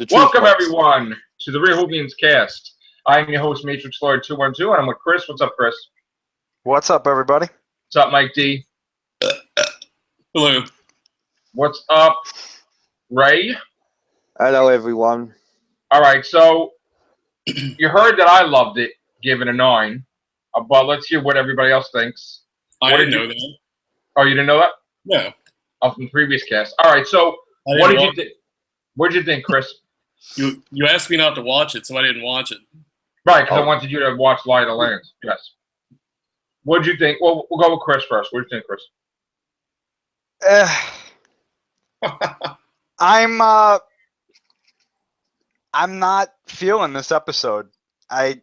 Welcome, everyone, to the Real Whovians cast. I am your host, Matrix Lord 212, and I'm with Chris. What's up, Chris? What's up, everybody? What's up, Mike D? Hello. What's up, Ray? Hello, everyone. All right, so you heard that I loved it, gave it a 9, but let's hear what everybody else thinks. I didn't know that. Oh, you didn't know that? No. Oh, from the previous cast. All right, so what did you think? What did you think, Chris? You asked me not to watch it, so I didn't watch it. Right, because I wanted you to watch Light of the Land. Yes. What did you think? Well, we'll go with Chris first. What did you think, Chris? I'm not feeling this episode. I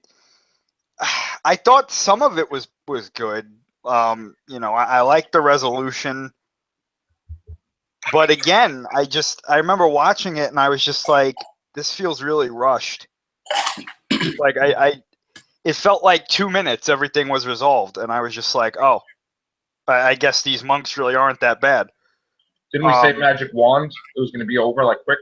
thought some of it was good. I like the resolution, but again, I remember watching it and I was just like, this feels really rushed. Like it felt like 2 minutes everything was resolved, and I was just like, oh, I guess these monks really aren't that bad. Didn't we say magic wand? It was going to be over like quick.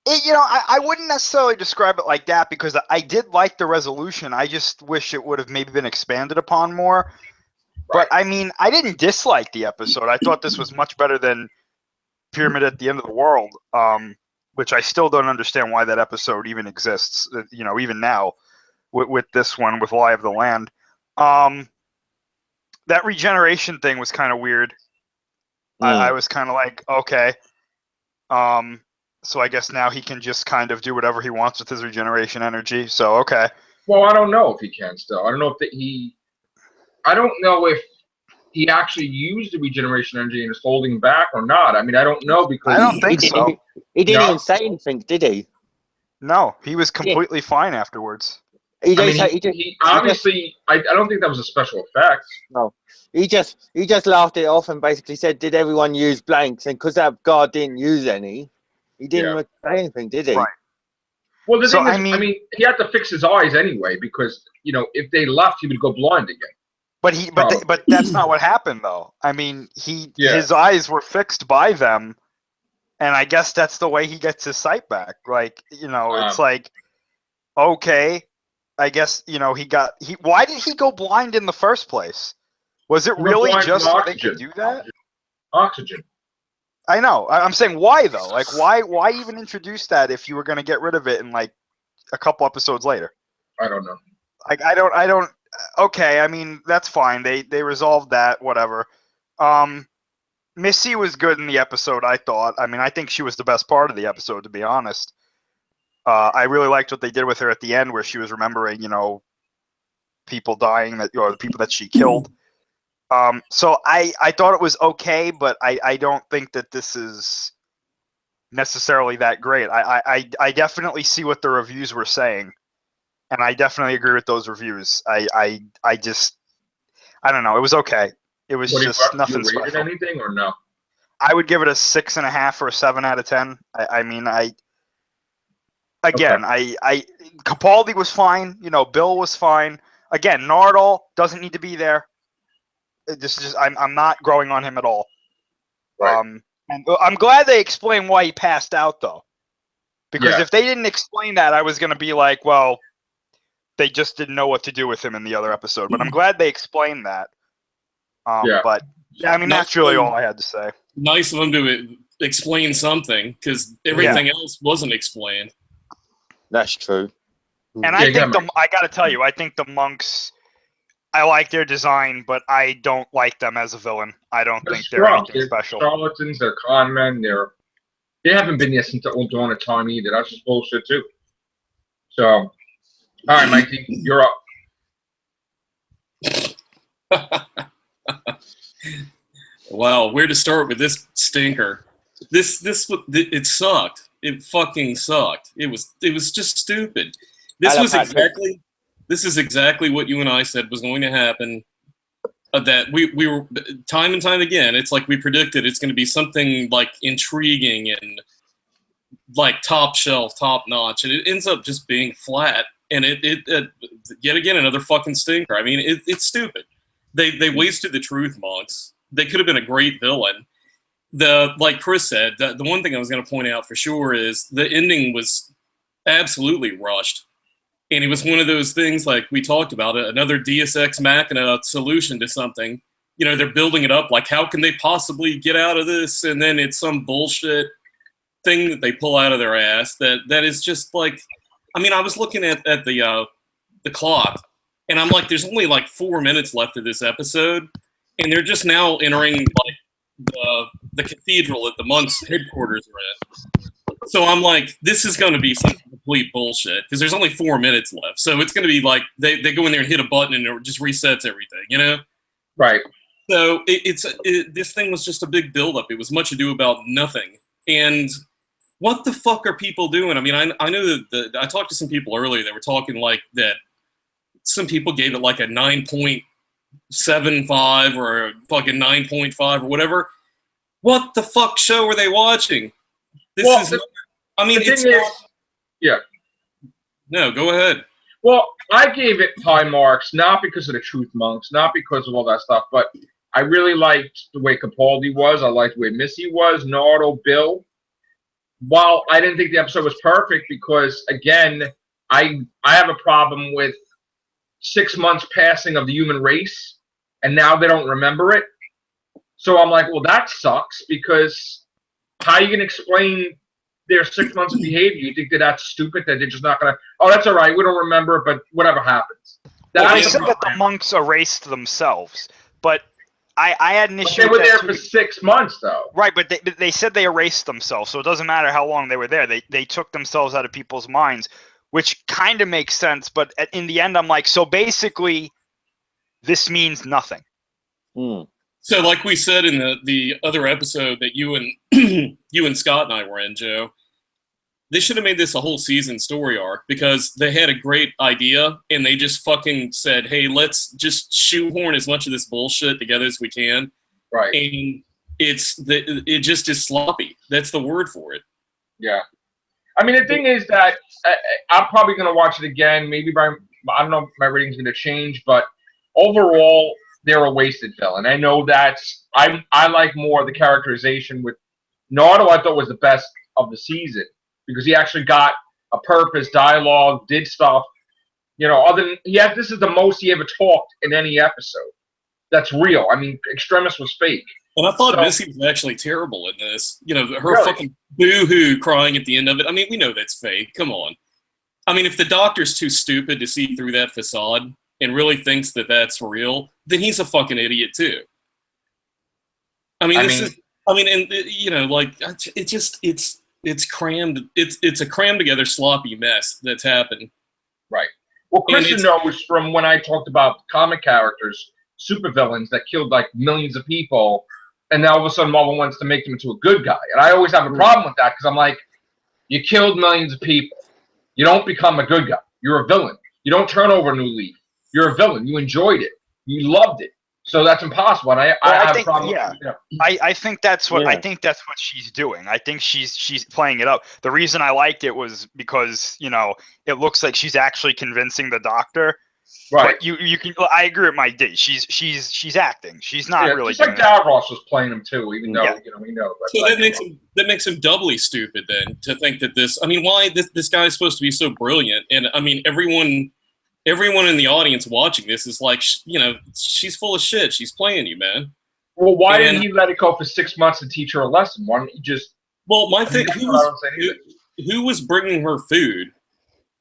I wouldn't necessarily describe it like that because I did like the resolution. I just wish it would have maybe been expanded upon more. Right. But I mean, I didn't dislike the episode. I thought this was much better than Pyramid at the End of the World, which I still don't understand why that episode even exists. Even now with this one with Lie of the Land, that regeneration thing was kind of weird. I was kind of like, okay. So I guess now he can just kind of do whatever he wants with his regeneration energy. So, okay. Well, I don't know if he can still. I don't know if I don't know if he actually used the regeneration energy and is holding back or not. I mean, I don't know because... I don't think so. He didn't even say anything, did he? No, he was completely fine afterwards. I don't think that was a special effect. No. He just laughed it off and basically said, did everyone use blanks? And because that guard didn't use any, he didn't say anything, did he? Right. Well, the thing is, I mean, he had to fix his eyes anyway because, if they left, he would go blind again. But that's not what happened, though. I mean, his eyes were fixed by them, and I guess that's the way he gets his sight back. Like, it's like, okay, I guess, why did he go blind in the first place? Was it really just so they could do that? Oxygen. I know. I'm saying why though? Like why even introduce that if you were going to get rid of it in like a couple episodes later? I don't know. Like I don't. Okay, I mean that's fine. They resolved that. Whatever. Missy was good in the episode. I thought. I mean, I think she was the best part of the episode, to be honest. I really liked what they did with her at the end, where she was remembering, people dying or the people that she killed. So I thought it was okay, but I don't think that this is necessarily that great. I definitely see what the reviews were saying, and I definitely agree with those reviews. I don't know. It was okay. It was just nothing special. Anything or no? I would give it a 6.5 or a 7 out of 10. Capaldi was fine. Bill was fine. Again, Nardole doesn't need to be there. This is just I'm not growing on him at all. Right. And I'm glad they explained why he passed out though, because if they didn't explain that, I was gonna be like, well, they just didn't know what to do with him in the other episode. But I'm glad they explained that. But I mean that's really all I had to say. Nice of them to explain something because everything else wasn't explained. That's true. And I think I got to tell you, I think the monks. I like their design, but I don't like them as a villain. I don't think they're anything special. Charlatans, they're con men. They haven't been there since the dawn of time either. That's just bullshit too. So, all right, Mikey, you're up. Wow, where to start with this stinker? It sucked. It fucking sucked. It was just stupid. This is exactly what you and I said was going to happen. That we were time and time again. It's like we predicted it's going to be something like intriguing and like top shelf, top notch, and it ends up just being flat. And it yet again another fucking stinker. I mean, it's stupid. They wasted the truth monks. They could have been a great villain. Like Chris said, the one thing I was going to point out for sure is the ending was absolutely rushed. And it was one of those things like we talked about, another Deus Ex Machina solution to something. You know, they're building it up like, how can they possibly get out of this? And then it's some bullshit thing that they pull out of their ass that is just like, I mean, I was looking at the clock, and I'm like, there's only like 4 minutes left of this episode, and they're just now entering like the cathedral that the monks' headquarters are in. So I'm like, this is going to be some complete bullshit because there's only 4 minutes left. So it's going to be like they go in there and hit a button and it just resets everything, you know? Right. So this thing was just a big buildup. It was much ado about nothing. And what the fuck are people doing? I mean, I know that I talked to some people earlier that were talking like that. Some people gave it like a 9.75 or a fucking 9.5 or whatever. What the fuck show are they watching? This is. I mean, it's not. Yeah. No, go ahead. Well, I gave it high marks, not because of the Truth Monks, not because of all that stuff, but I really liked the way Capaldi was. I liked the way Missy was, Nardo, Bill. While I didn't think the episode was perfect because, again, I have a problem with 6 months passing of the human race, and now they don't remember it. So I'm like, well, that sucks because how are you going to explain their 6 months of behavior? You think that that's stupid, that they're just not going to, oh, that's all right, we don't remember, but whatever happens. Well, they said that the monks erased themselves, but I had an issue. But they were there for 6 months, though. Right, but they said they erased themselves, so it doesn't matter how long they were there. They took themselves out of people's minds, which kind of makes sense. But in the end, I'm like, so basically, this means nothing. So, like we said in the other episode that you and you and Scott and I were in, Joe, they should have made this a whole season story arc because they had a great idea and they just fucking said, hey, let's just shoehorn as much of this bullshit together as we can. Right. And it just is sloppy. That's the word for it. Yeah. I mean, the thing is that I'm probably going to watch it again. Maybe I don't know if my rating's going to change, but overall, they're a wasted villain. I know I like more the characterization with Nardo. I thought was the best of the season because he actually got a purpose, dialogue, did stuff. You know, this is the most he ever talked in any episode. That's real. I mean, Extremis was fake. And I thought Missy was actually terrible in this. You know, her really? Fucking boo-hoo crying at the end of it. I mean, we know that's fake. Come on. I mean, if the doctor's too stupid to see through that facade and really thinks that that's real, then he's a fucking idiot too. I mean, and you know, like it's crammed. It's a crammed together sloppy mess that's happened. Right. Well, Christian knows from when I talked about comic characters, supervillains that killed like millions of people, and now all of a sudden Marvel wants to make them into a good guy, and I always have a problem with that because I'm like, you killed millions of people, you don't become a good guy. You're a villain. You don't turn over a new leaf. You're a villain. You enjoyed it. You loved it. So that's impossible. And I have a problem. Yeah. I think that's what she's doing. I think she's playing it up. The reason I liked it was because, you know, it looks like she's actually convincing the doctor. Right. But you can. I agree with Mike D. She's acting. She's not really. Just like Davros was playing him too, even though you know we know. But so that makes him doubly stupid then to think that this. I mean, why this guy is supposed to be so brilliant? And I mean, everyone in the audience watching this is like, you know, she's full of shit. She's playing you, man. Well, why didn't he let it go for 6 months to teach her a lesson? Why don't you just? Well, my thing. Who was bringing her food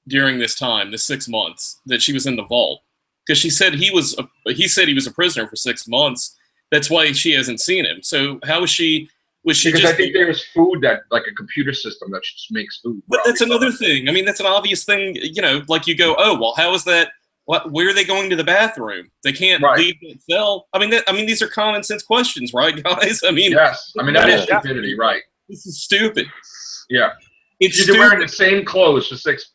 during this time, the 6 months that she was in the vault? Because she said he said he was a prisoner for 6 months. That's why she hasn't seen him. So how is she? Was she? Because I think there's food that, like a computer system that just makes food. But that's another thing. I mean, that's an obvious thing. You know, like you go, oh well, how is that? Where are they going to the bathroom? They can't leave the cell. I mean, these are common sense questions, right, guys? I mean, yes. I mean, that is stupidity, right? This is stupid. Yeah, you're wearing the same clothes for 6.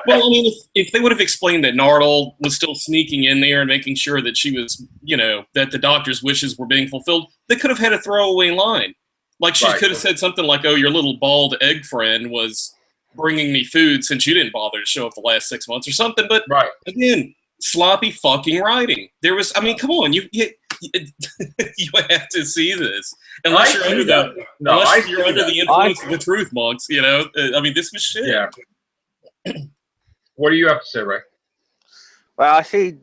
Well, I mean, if they would have explained that Nardole was still sneaking in there and making sure that she was, you know, that the doctor's wishes were being fulfilled, they could have had a throwaway line. Like she could have said something like, oh, your little bald egg friend was bringing me food since you didn't bother to show up the last 6 months or something. But again, sloppy fucking writing. There was, I mean, come on, you have to see this. Unless you're under the influence of the Truth Monks, you know. I mean, this was shit. Yeah. What do you have to say, Ray? Well, I see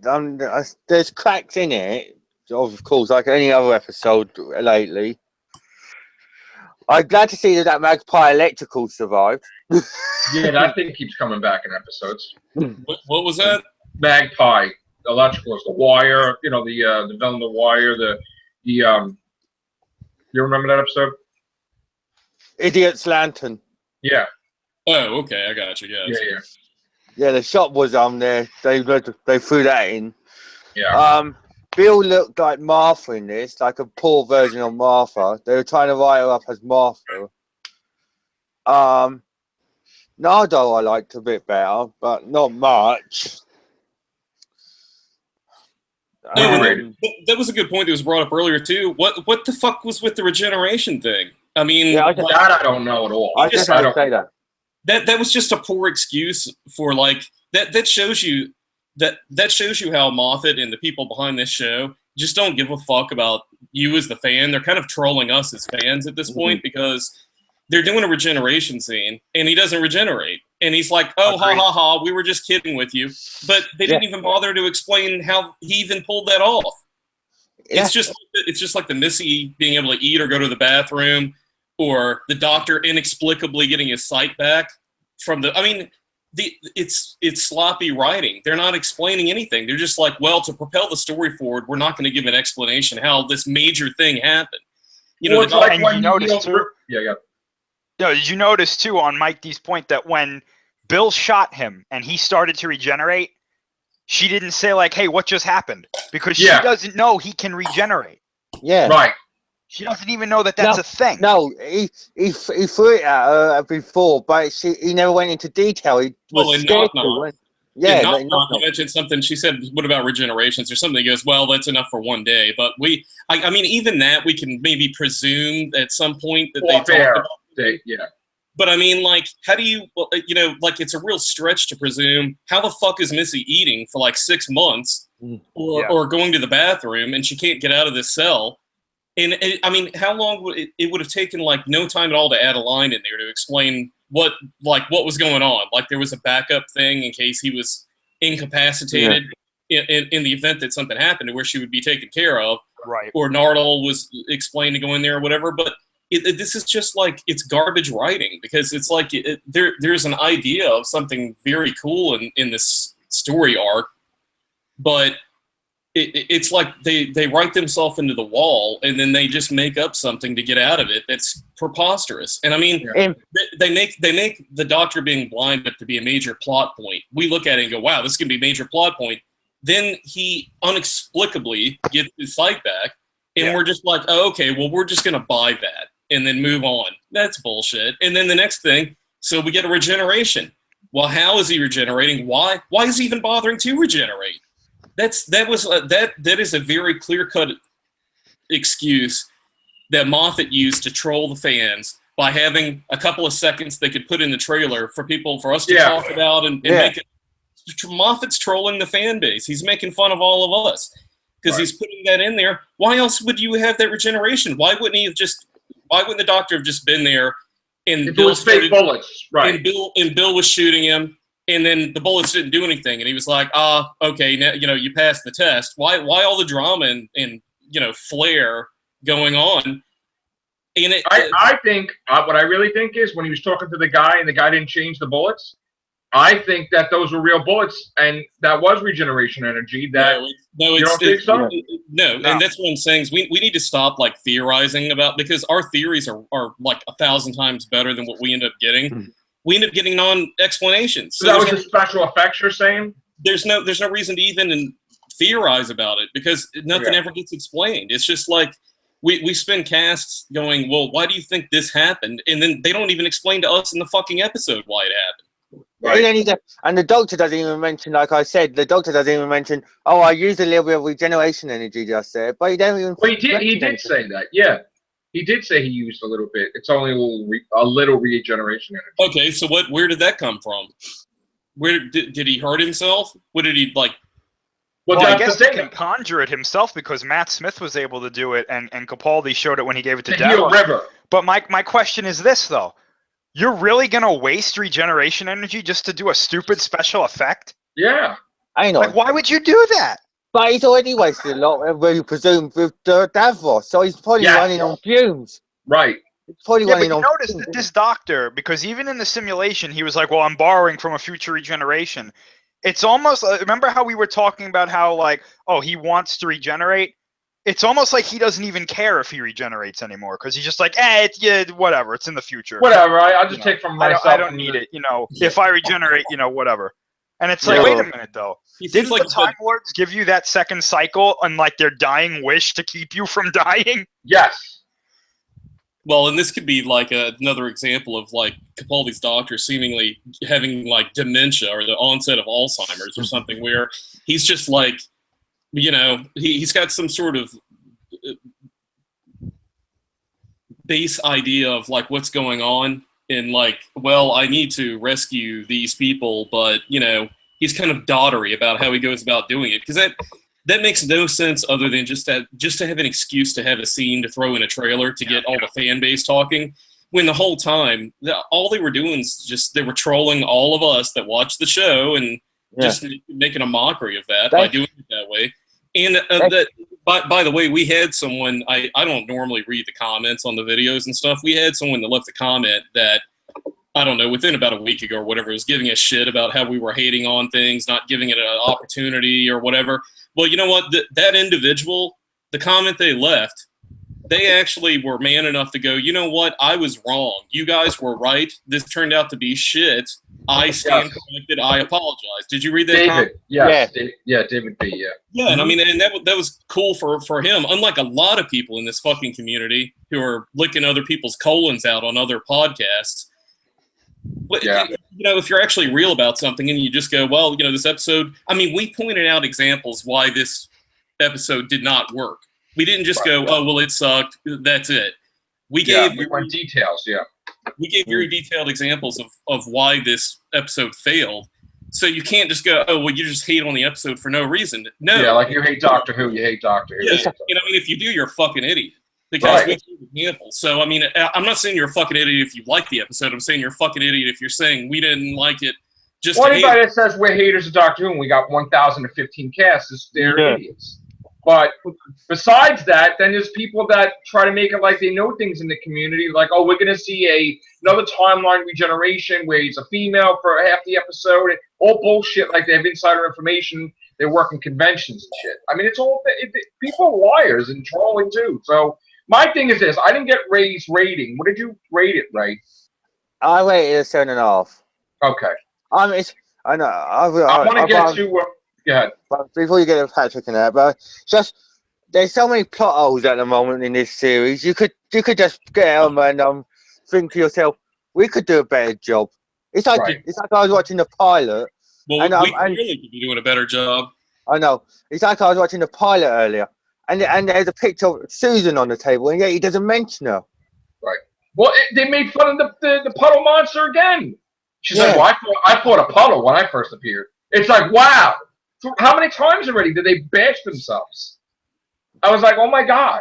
there's cracks in it, of course, like any other episode lately. I'm glad to see that Magpie Electrical survived. Yeah, that thing keeps coming back in episodes. What was that? Magpie Electrical is the wire. You know, the villain, the wire. You remember that episode? Idiot's Lantern. Yeah. Oh, okay, I got you. Yes. Yeah. Yeah, the shop was on there. They threw that in. Yeah. Bill looked like Martha in this, like a poor version of Martha. They were trying to write her up as Martha. Nardo I liked a bit better, but not much. No, that was a good point that was brought up earlier too. What the fuck was with the regeneration thing? I mean, Yeah, that I don't know at all. I just had to say that. That was just a poor excuse for like that shows you that shows you how Moffat and the people behind this show just don't give a fuck about you as the fan. They're kind of trolling us as fans at this point because they're doing a regeneration scene and he doesn't regenerate. And he's like, oh, ha, ha, ha, we were just kidding with you. But they didn't even bother to explain how he even pulled that off. Yeah. It's just like the Missy being able to eat or go to the bathroom, or the Doctor inexplicably getting his sight back from the. I mean, it's sloppy writing. They're not explaining anything. They're just like, well, to propel the story forward, we're not going to give an explanation how this major thing happened. You know, well, it's like when you notice. Yeah. No, did you notice too on Mike D's point that when Bill shot him and he started to regenerate, she didn't say like, "Hey, what just happened?" Because she doesn't know he can regenerate. Yeah, right. She doesn't even know that that's a thing. No, he threw it at her before, but he never went into detail. He was scared to. Yeah, not mentioned something. She said, "What about regenerations or something?" He goes, "Well, that's enough for one day." But I mean, even that we can maybe presume at some point that they talked about. Yeah. But I mean, like, how do you, like, it's a real stretch to presume. How the fuck is Missy eating for like 6 months or going to the bathroom and she can't get out of this cell? And I mean, how long would it would have taken, like, no time at all to add a line in there to explain what was going on? Like, there was a backup thing in case he was incapacitated in the event that something happened to where she would be taken care of. Right. Or Nardole was explained to go in there or whatever. But this is just like, it's garbage writing, because it's like there's an idea of something very cool in this story arc, but it's like they write themselves into the wall and then they just make up something to get out of it. That's preposterous. And I mean, they make the Doctor being blind to be a major plot point. We look at it and go, wow, this is going to be a major plot point. Then he inexplicably gets his sight back, and we're just like, oh, okay, well, we're just going to buy that and then move on. That's bullshit. And then the next thing, so we get a regeneration. Well, how is he regenerating? Why is he even bothering to regenerate? That is a very clear-cut excuse that Moffat used to troll the fans by having a couple of seconds they could put in the trailer for us to talk about and make it. Moffat's trolling the fan base. He's making fun of all of us because he's putting that in there. Why else would you have that regeneration? Why wouldn't the Doctor have just been there and Bill fake bullets, right? And Bill was shooting him, and then the bullets didn't do anything, and he was like, okay, now you passed the test. Why all the drama and flair going on? And I think what I really think is when he was talking to the guy and the guy didn't change the bullets, I think that those were real bullets and that was regeneration energy. That no, you don't think so? No, and that's what I'm saying is we need to stop like theorizing about, because our theories are like 1,000 times better than what we end up getting. We end up getting non-explanations. So that was just special effects you're saying? There's no reason to even theorize about it because nothing ever gets explained. It's just like we spend casts going, well, why do you think this happened? And then they don't even explain to us in the fucking episode why it happened. Right. And the Doctor doesn't even mention, like I said, oh, I used a little bit of regeneration energy just there, but he don't even. Well, he did say that, yeah. He did say he used a little bit. It's only a little regeneration energy. Okay, so where did that come from? Where did he hurt himself? What did he like? Well, I guess he can conjure it himself because Matt Smith was able to do it, and Capaldi showed it when he gave it to Dallas. River. But my question is this though. You're really gonna waste regeneration energy just to do a stupid special effect? Yeah. Hang on. Like, why would you do that? But he's already wasted a lot, we presume, with Davros, so he's probably Yeah. running on fumes. Right. He's probably Yeah, but running you on notice fumes. that this doctor, because even in the simulation, he was like, well, I'm borrowing from a future regeneration. It's almost, remember how we were talking about how, like, oh, he wants to regenerate? It's almost like he doesn't even care if he regenerates anymore, because he's just like, it's, yeah, whatever, it's in the future. Whatever. I'll just You know, take from I myself. don't need it, you know. If I regenerate, you know, whatever. And it's like, Yeah. wait a minute, though. He seems Didn't like the Time Lords give you that second cycle and, like, their dying wish to keep you from dying? Yes. well, and this could be like another example of like Capaldi's doctor seemingly having like dementia or the onset of Alzheimer's or something, where he's just like, you know, he's got some sort of base idea of like what's going on, and like, well, I need to rescue these people, but you know, he's kind of doddery about how he goes about doing it, because that makes no sense other than just to have an excuse to have a scene to throw in a trailer to get all the fan base talking, when the whole time all they were doing is just they were trolling all of us that watch the show and just making a mockery of that by doing it that way. And that, by the way, we had someone, I don't normally read the comments on the videos and stuff. We had someone that left a comment that, I don't know, within about a week ago or whatever, was giving us shit about how we were hating on things, not giving it an opportunity or whatever. Well, you know what? That individual, the comment they left, they actually were man enough to go, you know what? I was wrong. You guys were right. This turned out to be shit. I stand corrected. I apologize. Did you read that comment? David. Yes. Yeah. David B. Yeah. Yeah, and I mean, and that was cool for him. Unlike a lot of people in this fucking community who are licking other people's colons out on other podcasts. Yeah. You know, if you're actually real about something and you just go, well, you know, this episode, I mean, we pointed out examples why this episode did not work. We didn't just go, oh, well, it sucked. That's it. We gave we went details. Yeah. We gave very detailed examples of why this episode failed. So you can't just go, oh, well, you just hate on the episode for no reason. No. Yeah, like you hate Doctor Who, you hate Doctor Who. Yeah, you know, I mean, if you do, you're a fucking idiot. Because we gave examples. So, I mean, I'm not saying you're a fucking idiot if you like the episode. I'm saying you're a fucking idiot if you're saying we didn't like it just well, to hate anybody it. that says we're haters of Doctor Who and we got 1,015 casts, they're idiots. But besides that, then there's people that try to make it like they know things in the community, like, oh, we're going to see another timeline regeneration where he's a female for half the episode. All bullshit, like they have insider information. They work in conventions and shit. I mean, it's all people are liars and trolling too. So my thing is this: I didn't get Ray's rating. What did you rate it, Ray? I rated it a 7.5. Okay. I know. I want to get to. Go ahead. But before you get to Patrick and that, but just there's so many plot holes at the moment in this series. You could just get on and think to yourself, we could do a better job. It's like I was watching the pilot. Well, and, we really could be doing a better job. I know. It's like I was watching the pilot earlier, and there's a picture of Susan on the table, and yet he doesn't mention her. Right. Well, they made fun of the puddle monster again. She's like, well, I fought a puddle when I first appeared. It's like, wow. How many times already did they bash themselves? I was like, oh my God.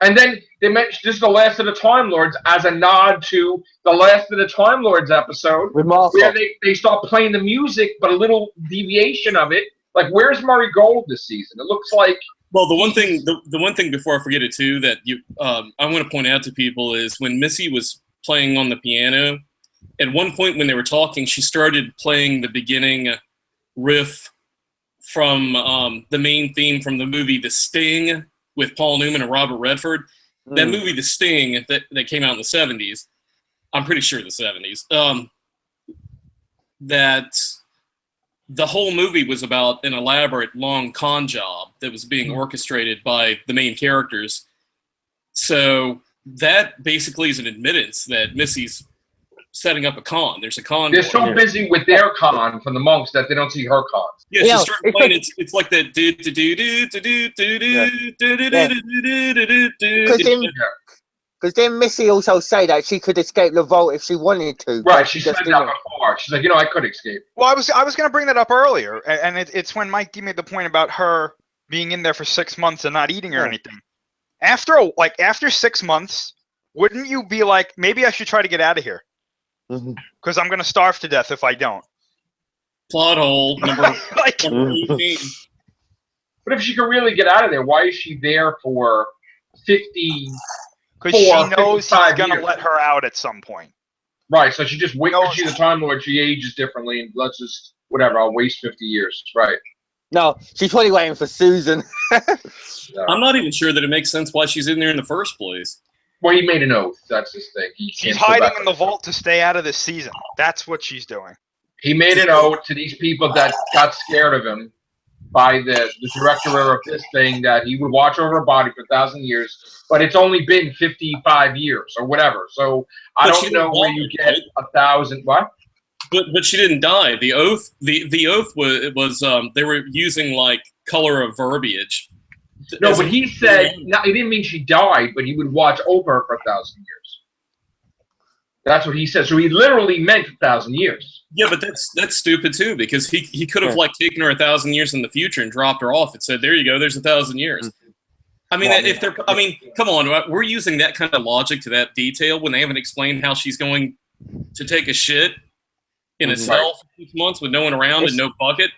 And then they mentioned this is the Last of the Time Lords as a nod to the Last of the Time Lords episode, where they start playing the music, but a little deviation of it. Like, where's Murray Gold this season? It looks like. Well, the one thing before I forget it too that I want to point out to people is when Missy was playing on the piano, at one point when they were talking, she started playing the beginning riff from the main theme from the movie The Sting with Paul Newman and Robert Redford. That movie The Sting that came out in the 70s, I'm pretty sure the 70s, that the whole movie was about an elaborate long con job that was being orchestrated by the main characters. So that basically is an admittance that Missy's setting up a con. There's a con. They're so busy with their con from the monks that they don't see her con. Yeah, she started playing. It's like that. Because then Missy also say that she could escape the vault if she wanted to. Right, she said that before. She's like, I could escape. Well, I was going to bring that up earlier, and it's when Mike D made the point about her being in there for 6 months and not eating or anything. After 6 months, wouldn't you be like, maybe I should try to get out of here? Because I'm going to starve to death if I don't. Plot hole number, Like, number 18. But if she can really get out of there, why is she there for 50? because she knows he's 55 going to years. let her out at some point. Right, so she just waits. No. She's a Time Lord. She ages differently, and let's just whatever. I'll waste 50 years. Right. No, she's probably waiting for Susan. I'm not even sure that it makes sense why she's in there in the first place. Well, he made an oath. That's his thing. She's hiding in the vault to stay out of this season. That's what she's doing. He made an oath to these people that got scared of him by the director of this thing that he would watch over her body for 1,000 years, but it's only been 55 years or whatever. So I But don't she know didn't where die, you get right? 1,000. What? But she didn't die. The oath was they were using like color of verbiage. No, As but a- he said no, he didn't mean she died, but he would watch over her for 1,000 years. That's what he said. So he literally meant 1,000 years. Yeah, but that's stupid too, because he could have like taken her 1,000 years in the future and dropped her off and said, "There you go, there's 1,000 years." I mean, Well, if they're, I mean, come on, we're using that kind of logic to that detail when they haven't explained how she's going to take a shit in a cell for 6 months with no one around and no bucket.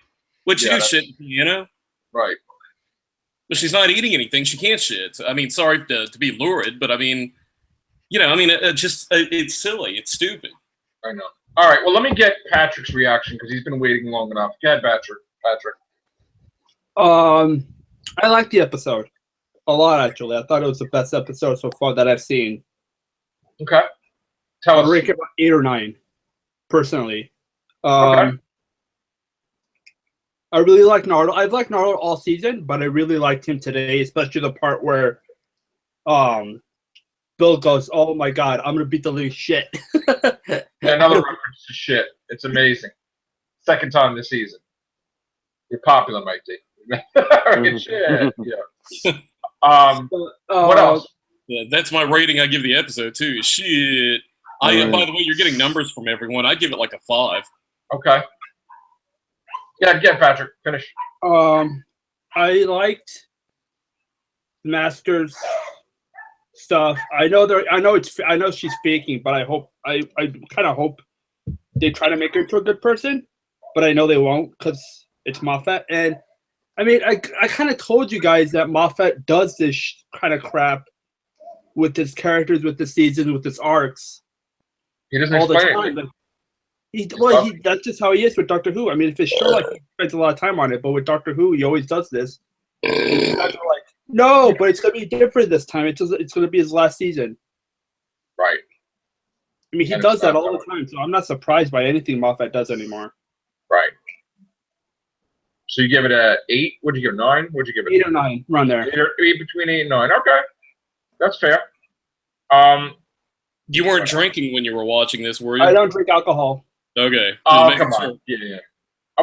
Would she Yeah, do shit, you know? Right. But she's not eating anything. She can't shit. I mean, sorry to be lurid, but I mean, you know, I mean, it's silly. It's stupid. I know. All right. Well, let me get Patrick's reaction because he's been waiting long enough. Go ahead, Patrick. I liked the episode a lot. Actually, I thought it was the best episode so far that I've seen. Okay. Tell I'll us. rank it about 8 or 9, personally. Okay. I really like Naruto. I've liked Naruto all season, but I really liked him today, especially the part where Bill goes, "Oh my god, I'm gonna beat the living shit." Another reference to shit. It's amazing. Second time this season. You're popular, Mikey. Shit. Yeah. What else? Yeah, that's my rating I give the episode too. Shit. By the way, you're getting numbers from everyone. I give it like a 5. Okay. Yeah, Patrick. Finish. I liked Master's stuff. I know she's faking, but I kind of hope they try to make her into a good person, but I know they won't because it's Moffat. And I mean, I kind of told you guys that Moffat does this kind of crap with his characters, with the seasons, with his arcs. He doesn't all the explain time. it. That's just how he is with Doctor Who. I mean, if it's Sherlock, he spends a lot of time on it, but with Doctor Who, he always does this. You guys are like, no, but it's gonna be different this time. It's gonna be his last season. Right. I mean, he does that all the time, so I'm not surprised by anything Moffat does anymore. Right. So you give it a 8? What'd you give it? 9? What'd you give it? 8 or 9, run there. 8 between 8 and 9. Okay. That's fair. You weren't drinking when you were watching this, were you? I don't drink alcohol. Okay. Oh, Just come making on. sure. Yeah.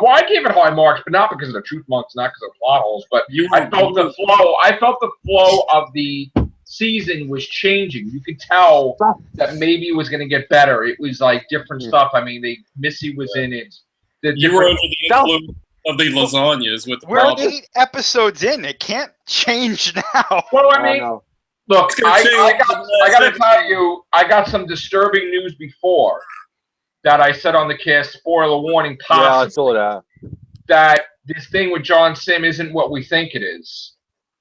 Well, I gave it high marks, but not because of the truth monks, not because of plot holes, but I felt the flow. I felt the flow of the season was changing. You could tell that maybe it was going to get better. It was like different stuff. I mean, Missy was in it. You were under the influence of the lasagnas with the We're problem. 8 episodes in. It can't change now. Well, I mean, look, I got to tell you, I got some disturbing news before that I said on the cast, spoiler warning, possibly, Yeah, I saw that. that this thing with John Sim isn't what we think it is.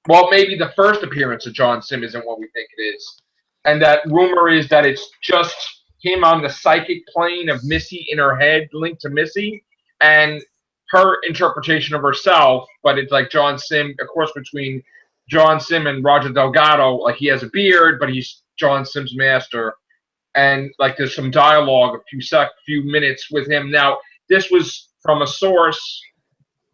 Well, maybe the first appearance of John Sim isn't what we think it is. And that rumor is that it's just him on the psychic plane of Missy in her head, linked to Missy, and her interpretation of herself, but it's like John Sim, of course, between John Sim and Roger Delgado, like he has a beard, but he's John Sim's master. And like there's some dialogue, a few minutes with him. Now, this was from a source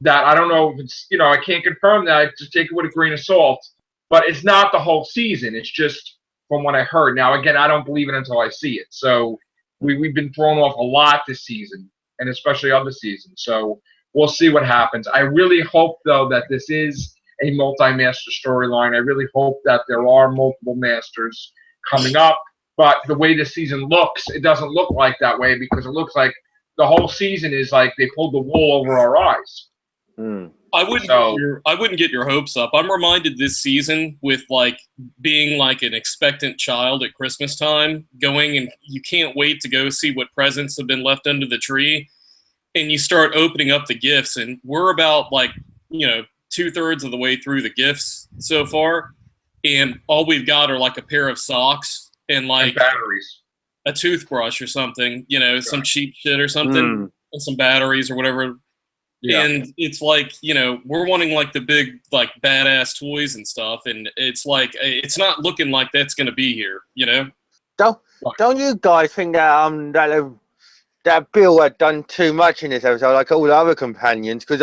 that I don't know if it's, I can't confirm that. Just take it with a grain of salt. But it's not the whole season. It's just from what I heard. Now, again, I don't believe it until I see it. So we've been thrown off a lot this season, and especially other seasons. So we'll see what happens. I really hope, though, that this is a multi-master storyline. I really hope that there are multiple masters coming up. But the way the season looks, it doesn't look like that way because it looks like the whole season is like they pulled the wool over our eyes. I wouldn't get your hopes up. I'm reminded this season with like being like an expectant child at Christmas time, going and you can't wait to go see what presents have been left under the tree, and you start opening up the gifts, and we're about like 2/3 of the way through the gifts so far, and all we've got are like a pair of socks and like and batteries, a toothbrush or something, some cheap shit or something, and some batteries or whatever. Yeah. And it's like, we're wanting like the big, like badass toys and stuff. And it's like, it's not looking like that's going to be here, Don't you guys think that, that Bill had done too much in this episode, like all the other companions? Because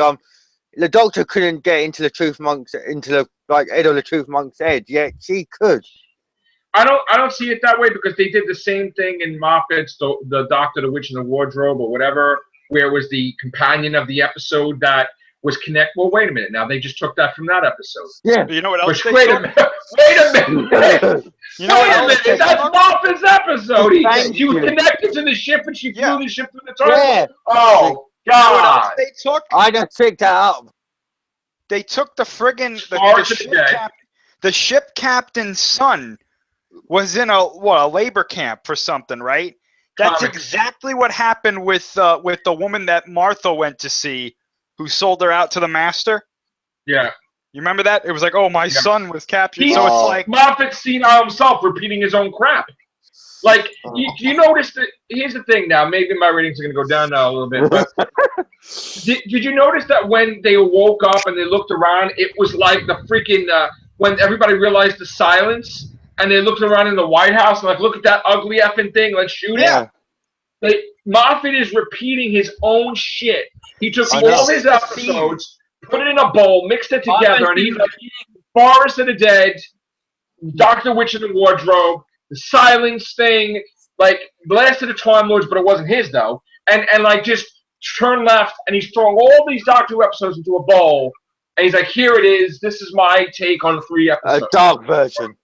the Doctor couldn't get into the Truth Monk's, into the head of the Truth Monk's head, yet she could. I don't see it that way, because they did the same thing in Moffat's the Doctor, the Witch in the Wardrobe, or whatever, where it was the companion of the episode that was connect. Well, wait a minute. Now they just took that from that episode. Yeah. You know what else? Wait a minute. Wait a minute. You know what else? That's Moffat's episode. She was connected to the ship, and she flew the ship through the tunnel. Yeah. Oh God! They took. I just picked that up. They took the friggin' the ship captain's son was in a labor camp for something, right? That's exactly what happened with the woman that Martha went to see, who sold her out to the master. Yeah. You remember that? It was like, oh, my son was captured. So it's like Moffat's seen himself repeating his own crap. Like, you notice that? Here's the thing. Now, maybe my ratings are going to go down now a little bit. But did you notice that when they woke up and they looked around, it was like the freaking when everybody realized the silence. And they looked around in the White House and like, look at that ugly effing thing. Let's shoot it. Moffat is repeating his own shit. He took all his episodes, put it in a bowl, mixed it together, and he's like, Forest of the Dead, Dr. Witch in the Wardrobe, the Silence thing, like Blast of the Time Lords, but it wasn't his though. And like just turn left, and he's throwing all these Doctor Who episodes into a bowl, and he's like, here it is. This is my take on 3 episodes. A dark version.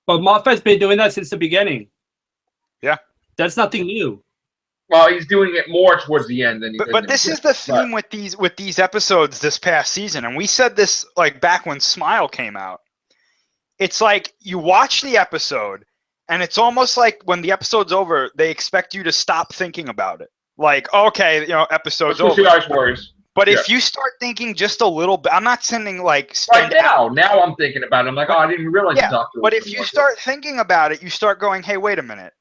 But Moffat's been doing that since the beginning. Yeah. That's nothing new. Well, he's doing it more towards the end than he did. But this is the theme with these episodes this past season, and we said this like back when Smile came out. It's like you watch the episode, and it's almost like when the episode's over, they expect you to stop thinking about it. Like, okay, episode's over. Ice Warriors. But if you start thinking just a little bit, I'm not saying like now I'm thinking about it. I'm like, oh, I didn't realize the Doctor. But if you start thinking about it, you start going, hey, wait a minute.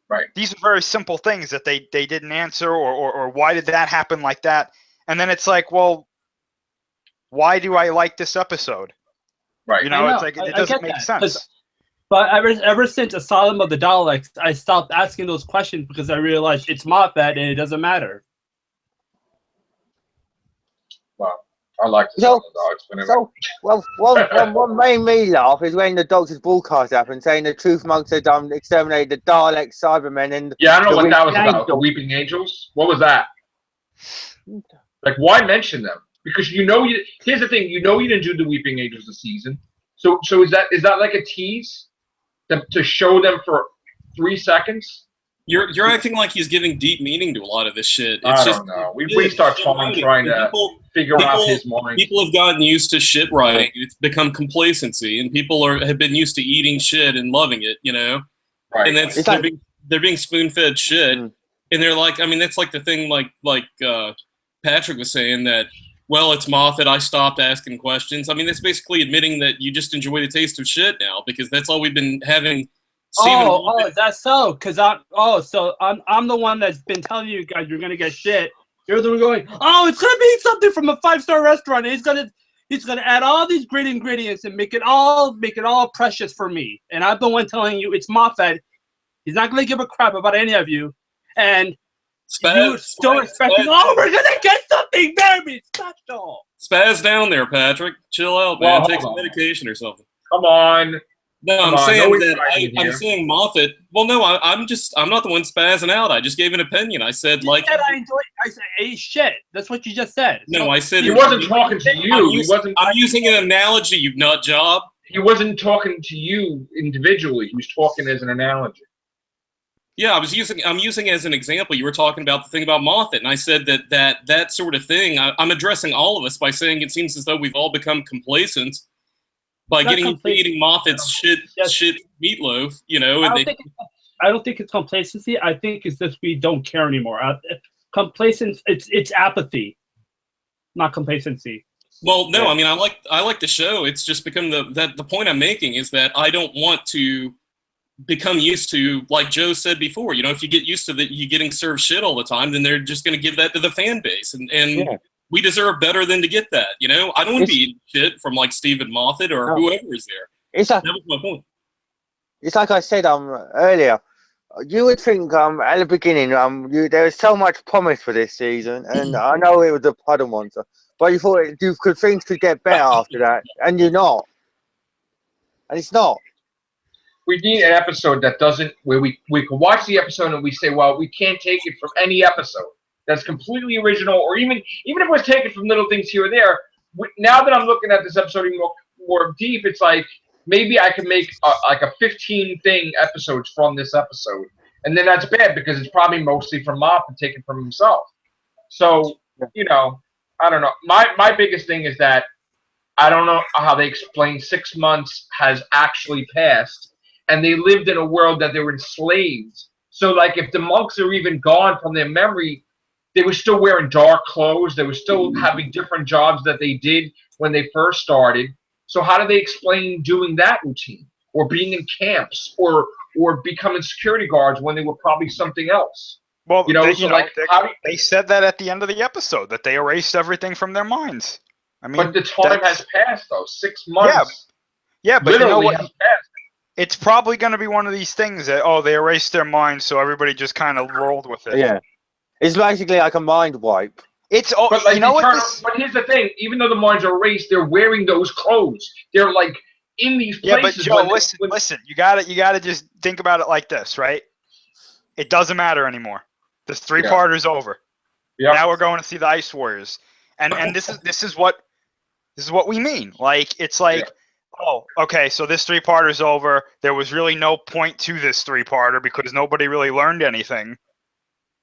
Right. These are very simple things that they didn't answer, or why did that happen like that? And then it's like, well, why do I like this episode? Right. It's like it doesn't make sense. But ever since Asylum of the Daleks, I stopped asking those questions because I realized it's Moffat and it doesn't matter. Wow. I like the dogs. What made me laugh is when the Doctor's broadcast happened, saying the Truth Monks had exterminated the Dalek Cybermen and I don't know what that was about. The Weeping Angels. What was that? Like, why mention them? Because here's the thing. You didn't do the Weeping Angels this season. So is that like a tease to show them for 3 seconds? You're acting like he's giving deep meaning to a lot of this shit. I don't know. We start trying to figure out his mind. People have gotten used to shit writing. It's become complacency, and people have been used to eating shit and loving it, Right. And they're being spoon-fed shit, and they're like, I mean, that's like the thing, like Patrick was saying that. Well, it's Moffat. I stopped asking questions. I mean, that's basically admitting that you just enjoy the taste of shit now, because that's all we've been having. That's so. Because I'm the one that's been telling you guys you're gonna get shit. You're the one going, oh, it's gonna be something from a 5-star restaurant. And he's gonna add all these great ingredients and make it all precious for me. And I'm the one telling you it's Moffat. He's not gonna give a crap about any of you. And you're still expecting, we're gonna get something very special. Spaz down there, Patrick. Chill out, man. Take some medication or something. Come on. No, I'm saying Moffat. Well, no, I'm not the one spazzing out. I just gave an opinion. I said I said shit. That's what you just said. No, I said he wasn't talking to you. I'm using an analogy, you nut job. He wasn't talking to you individually. He was talking as an analogy. Yeah, I'm using as an example. You were talking about the thing about Moffat, and I said that sort of thing. I'm addressing all of us by saying it seems as though we've all become complacent by Not getting complacent. eating Moffat's shit meatloaf. You know, I and don't think I don't think it's complacency. I think it's just we don't care anymore. Complacence, it's apathy, not complacency. well, no, Yeah. I mean I like the show. It's just become the point I'm making is that I don't want to become used to, like Joe said before, you know, if you get used to you getting served shit all the time, then they're just going to give that to the fan base, and Yeah. we deserve better than to get that. You know, I don't want to be eating shit from like Stephen Moffat or whoever is there. It's like, That was my point. it's like I said earlier. You would think at the beginning there was so much promise for this season, and I know it was a puddle monster, but you thought things could get better after that, and you're not, and it's not. We need an episode that doesn't, where we can watch the episode and we say, well, we can't take it from any episode that's completely original, or even if it was taken from little things here or there. Now that I'm looking at this episode even more deep, it's like maybe I can make like a 15 episodes from this episode, and then that's bad because it's probably mostly from Moffat taken from himself. So you know, I don't know. My biggest thing is that I don't know how they explain 6 months has actually passed, and they lived in a world that they were enslaved. So, like, if the monks are even gone from their memory, they were still wearing dark clothes. They were still having different jobs that they did when they first started. So, how do they explain doing that routine, or being in camps, or becoming security guards when they were probably something else? Well, You know, they said that at the end of the episode that they erased everything from their minds. I mean, but the time has passed, though. 6 months. Yeah, but literally you know what? has passed. It's probably going to be one of these things that they erased their minds, so everybody just kind of rolled with it. Yeah, it's basically like a mind wipe. It's But like, you know what? But here's the thing: even though the minds are erased, they're wearing those clothes. They're like in these places. Yeah, but Joe, listen. You gotta just think about it like this, right? It doesn't matter anymore. This three-parter's over. Yeah. Now we're going to see the Ice Warriors, and this is what we mean. Like, it's like, oh, okay, so this three-parter's over. There was really no point to this three-parter because nobody really learned anything.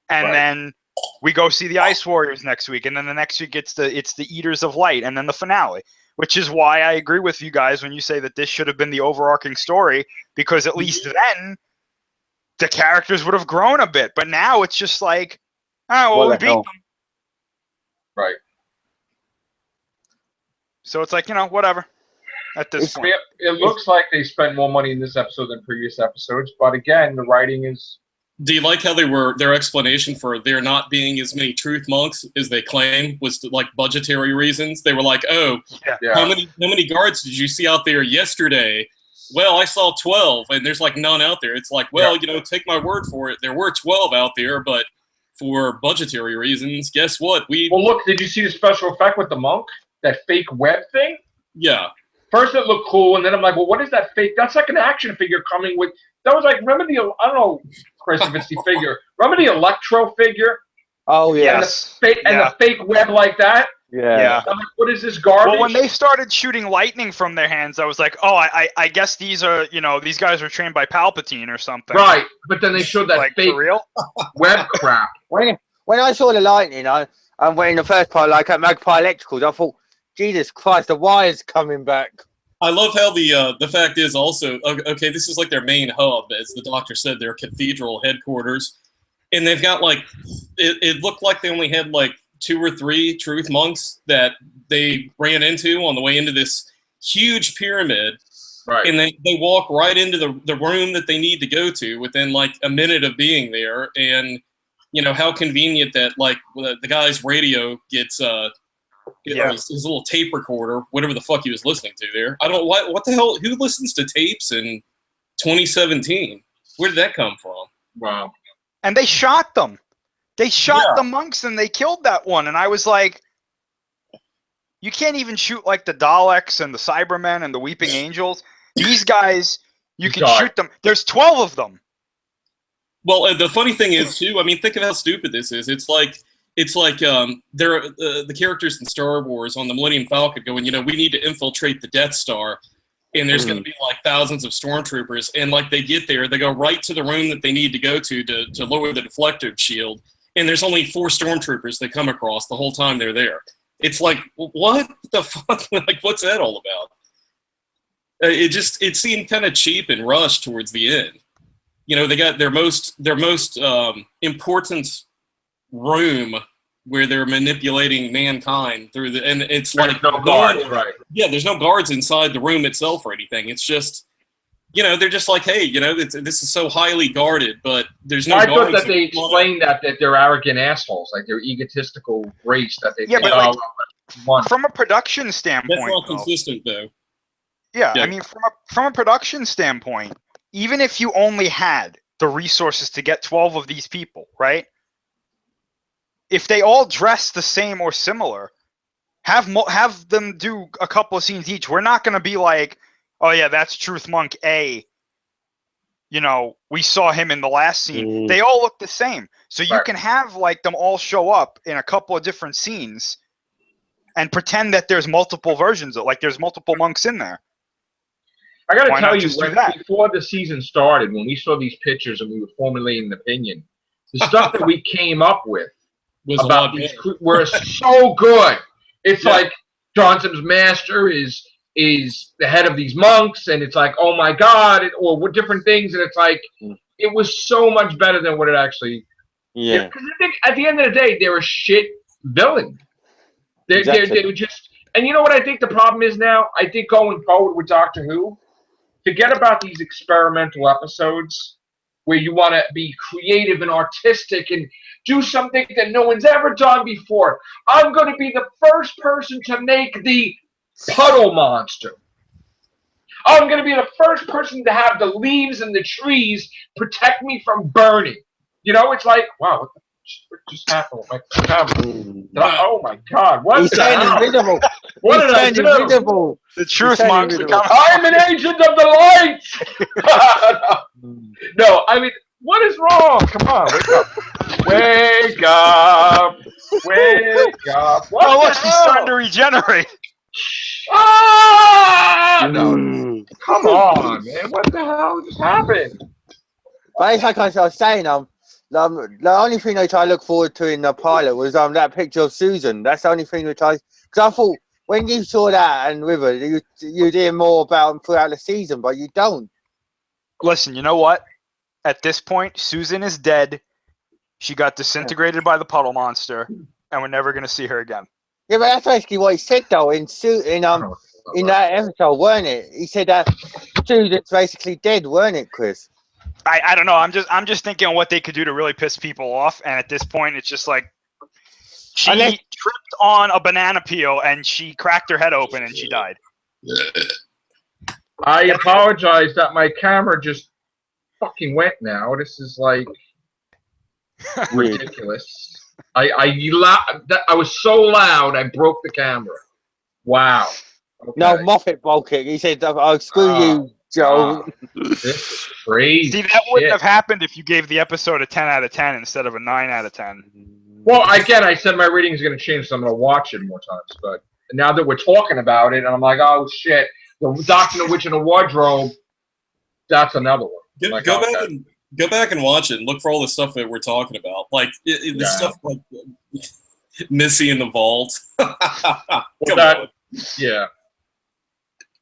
And then we go see the Ice Warriors next week, and then the next week it's the Eaters of Light, and then the finale. Which is why I agree with you guys when you say that this should have been the overarching story, because at least then the characters would have grown a bit. But now it's just like, oh, well, we beat them. Right. So it's like, whatever at this point. It looks like they spent more money in this episode than previous episodes, but again, the writing is... Do you like how their explanation for there not being as many truth monks as they claim was like budgetary reasons? They were like, oh, how many guards did you see out there yesterday? Well, I saw 12, and there's like none out there. It's like, well, take my word for it. There were 12 out there, but for budgetary reasons, guess what? Well, look, did you see the special effect with the monk? That fake web thing? Yeah. First it looked cool, and then I'm like, well, what is that fake? That's like an action figure coming with... That was like, remember I don't know, Chris, if it's the figure. Remember the Electro figure? Oh, yeah. And the fake web like that? Yeah. I'm like, what is this garbage? Well, when they started shooting lightning from their hands, I was like, oh, I guess these are, these guys were trained by Palpatine or something. Right, but then they showed that like, fake for real? web crap. When I saw the lightning, when in the first part, like at Magpie Electricals, I thought, Jesus Christ, the wire's coming back. I love how the fact is also, okay, this is like their main hub, as the doctor said, their cathedral headquarters. And they've got like, it looked like they only had like 2 or 3 truth monks that they ran into on the way into this huge pyramid. Right. And they walk right into the room that they need to go to within like a minute of being there. And, how convenient that like the guy's radio gets, his little tape recorder, whatever the fuck he was listening to there. I don't what the hell, who listens to tapes in 2017? Where did that come from? Wow. And they shot them. They shot the monks and they killed that one. And I was like, you can't even shoot like the Daleks and the Cybermen and the Weeping Angels. These guys, you can shoot them. There's 12 of them. Well, the funny thing is too, I mean, think of how stupid this is. It's like they're the characters in Star Wars on the Millennium Falcon going, we need to infiltrate the Death Star. and there's going to be like thousands of stormtroopers, and like they get there, they go right to the room that they need to go to lower the deflective shield, and there's only 4 stormtroopers they come across the whole time they're there. It's like, what the fuck? Like, what's that all about? It seemed kind of cheap and rushed towards the end. You know, they got their most important room where they're manipulating mankind through the, and it's There's like no guards, right? Yeah, there's no guards inside the room itself or anything. It's just, you know, they're just like, hey, you know, this is so highly guarded, but there's no. I guards thought that they explained that they're arrogant assholes, like they're egotistical race that they. Yeah, but like, from a production standpoint, that's not consistent though. Yeah, Yeah. I mean, from a production standpoint, even if you only had the resources to get 12 of these people, right? If they all dress the same or similar, have them do a couple of scenes each. We're not going to be like, oh yeah, that's Truth Monk A. You know, we saw him in the last scene. They all look the same. So you can have like them all show up in a couple of different scenes and pretend that there's multiple versions of, like there's multiple monks in there. I got to Why tell not you, just do when, that? before the season started, when we saw these pictures and we were formulating an opinion, the stuff that we came up with Was a about lot these better. were so good. It's Yeah. like Johnson's master is the head of these monks, and it's like, oh my god, or what different things, and it's like it was so much better than what it actually. Yeah. Because I think at the end of the day, they're a shit villain. They were just, and you know what I think the problem is now? I think going forward with Doctor Who, forget about these experimental episodes where you want to be creative and artistic and do something that no one's ever done before. I'm going to be the first person to make the puddle monster. I'm going to be the first person to have the leaves and the trees protect me from burning. You know, it's like, wow, what just happened with my camera? Oh my God, what He's the turning hell? invisible. What did I He's do? turning invisible. The Truth turning Monks are invisible. coming. I'm an agent of the light. No, I mean, what is wrong? Come on, wake up. Wake up. Wake up. What Oh, the look, she's hell? starting to regenerate. Ah! No, come on, man. What the hell just happened? But it's like I was saying, the only thing they try to look forward to in the pilot was that picture of Susan. That's the only thing which because I thought when you saw that and River, you'd hear more about them throughout the season, but you don't. Listen, you know what? At this point, Susan is dead. She got disintegrated by the puddle monster, and we're never going to see her again. Yeah, but that's basically what he said though in that episode, weren't it? He said that Susan's basically dead, weren't it, Chris? I don't know. I'm just thinking of what they could do to really piss people off, and at this point, it's just like she tripped on a banana peel and she cracked her head open and she died. I apologize that my camera just fucking went now. This is like ridiculous. I was so loud I broke the camera. Wow. Okay. No, Moffat broke it. He said, "Oh, screw you, Joe." This is crazy. See, that wouldn't have happened if you gave the episode a 10 out of 10 instead of a 9 out of 10. Well, again, I said my rating is going to change, so I'm going to watch it more times. But now that we're talking about it, and I'm like, oh shit, the Doctor and the Witch in the Wardrobe. That's another one. Go back and watch it and look for all the stuff that we're talking about, like the stuff like Missy in the vault. Yeah.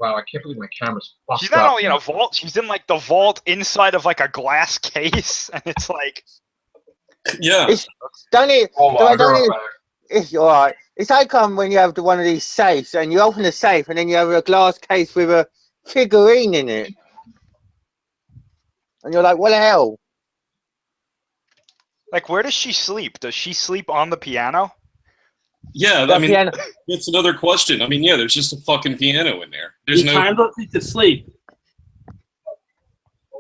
Wow, I can't believe my camera's fucked up. She's not only in a vault; she's in like the vault inside of like a glass case, and it's like, yeah. It's all right. It's like when you have one of these safes and you open the safe and then you have a glass case with a figurine in it, and you're like, what the hell? like where does she sleep? Does she sleep on the piano? Yeah, The I mean, piano. that's another question. I mean, yeah, there's just a fucking piano in there. There's no. Time don't need to sleep.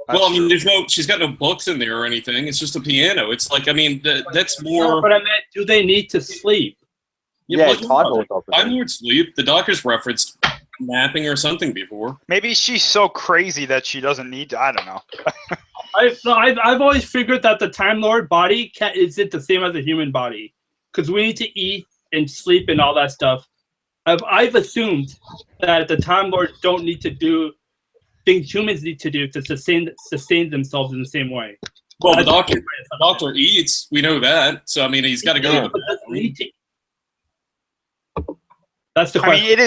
Well, I mean, she's got no books in there or anything. It's just a piano. It's like, I mean, that's more. No, but I meant, do they need to sleep? Yeah, Time Lord sleep. The doctor's referenced napping or something before. Maybe she's so crazy that she doesn't need to. I don't know. I've always figured that the Time Lord body isn't the same as a human body because we need to eat and sleep and all that stuff. I've assumed that the Time Lords don't need to do things humans need to do to sustain themselves in the same way. Well, the doctor eats. We know that. So I mean, he's got to go to the bathroom. That's the I question. mean,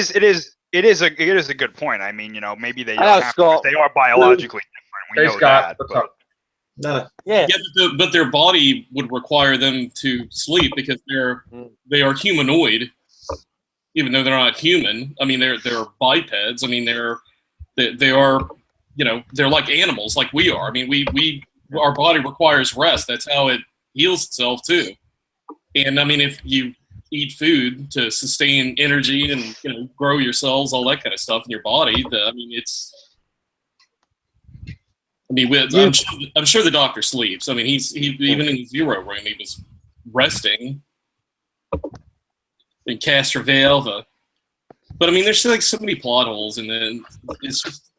it is a good point. I mean, maybe they Hello, don't have to, Scott. they are biologically different. We Hey, know Scott. that. What's But up? No, Yeah. Yeah, but their body would require them to sleep because they are humanoid, even though they're not human. I mean, they're bipeds. I mean, they are, they're like animals, like we are. I mean, our body requires rest. That's how it heals itself too. And I mean, if you eat food to sustain energy and grow your cells, all that kind of stuff in your body, I'm sure the doctor sleeps. I mean, even in the zero room, he was resting in Castor Valva. But I mean, there's like so many plot holes, and then it's just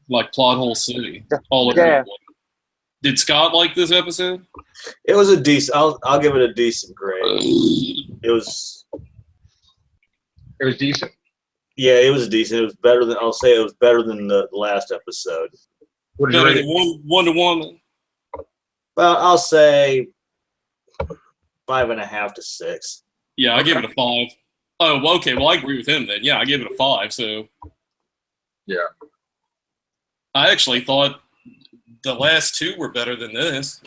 like plot hole city all over. Yeah. The place. Did Scott like this episode? it was a decent. I'll give it a decent grade. It was. It was decent. Yeah, it was decent. It was better than. I'll say it was better than the last episode. What did you Better rate than it? 1 to 1. Well, I'll say 5.5 to 6. Yeah, I give it a 5. Oh, well, okay. Well, I agree with him then. Yeah, I give it a 5. So. Yeah. I actually thought the last 2 were better than this.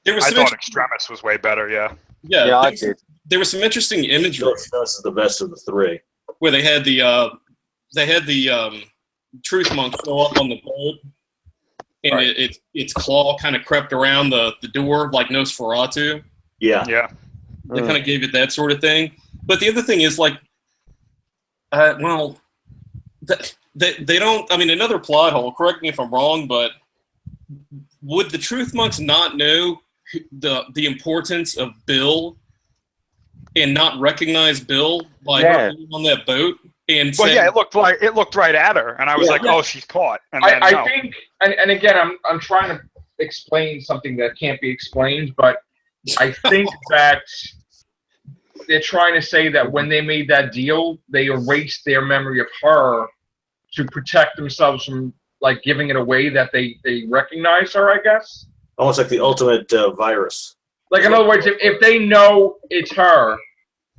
There was I some thought inter- Extremis was way better. Yeah. Yeah, I did. There was some interesting imagery This is the best of the 3. where they had the truth monk show up on the boat, and Right. its claw kind of crept around the door like Nosferatu. Yeah. Yeah. They kind of gave it that sort of thing. But the other thing is like, they don't. I mean, another plot hole. Correct me if I'm wrong, but would the truth monks not know the importance of Bill and not recognize Bill by her being on that boat? And Well, say, yeah, it looked right at her, and I was like, "Oh, she's caught." And then I no. think, and again, I'm trying to explain something that can't be explained, but I think that they're trying to say that when they made that deal, they erased their memory of her to protect themselves from like giving it away that they recognize her, I guess. Almost like the ultimate virus. Like, in other words, if they know it's her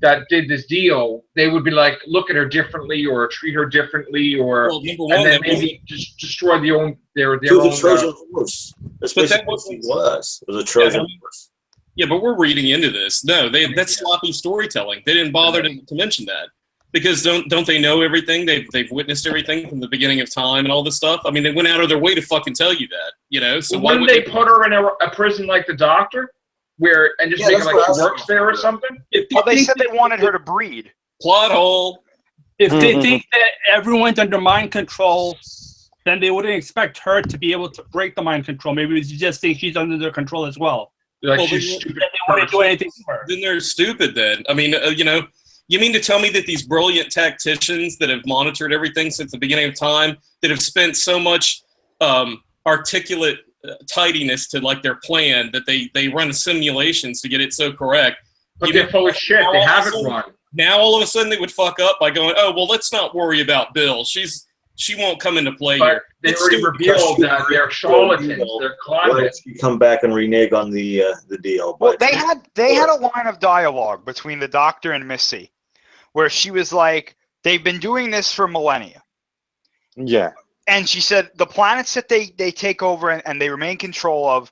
that did this deal, they would be like, look at her differently or treat her differently, or well, number one, and then that maybe just destroy their own. To the Trojan horse. That's But that basically what he was. It was a Trojan horse. Yeah, but we're reading into this. No, that's sloppy storytelling. They didn't bother to mention that because don't they know everything? They've witnessed everything from the beginning of time and all this stuff. I mean, they went out of their way to fucking tell you that, So why wouldn't would they put her in a prison like the Doctor, and just make it like she works there or something? Well, they said they wanted her to breed. plot hole? If they think that everyone's under mind control, then they wouldn't expect her to be able to break the mind control. Maybe they just think she's under their control as well. Like Well, she's then- stupid. They wouldn't do anything to her. Then they're stupid. Then I mean, you mean to tell me that these brilliant tacticians that have monitored everything since the beginning of time, that have spent so much articulate tidiness to like their plan, that they run simulations to get it so correct? But they're full of shit. They haven't run. Now all of a sudden they would fuck up by going, oh well, let's not worry about Bill. She won't come into play But here. they It's already stupid. revealed that they're charlatans. They're Why clowns. did you come back and renege on the deal? Well, But they had a line of dialogue between the Doctor and Missy, where she was like, "They've been doing this for millennia," Yeah. and she said the planets that they take over and they remain in control of,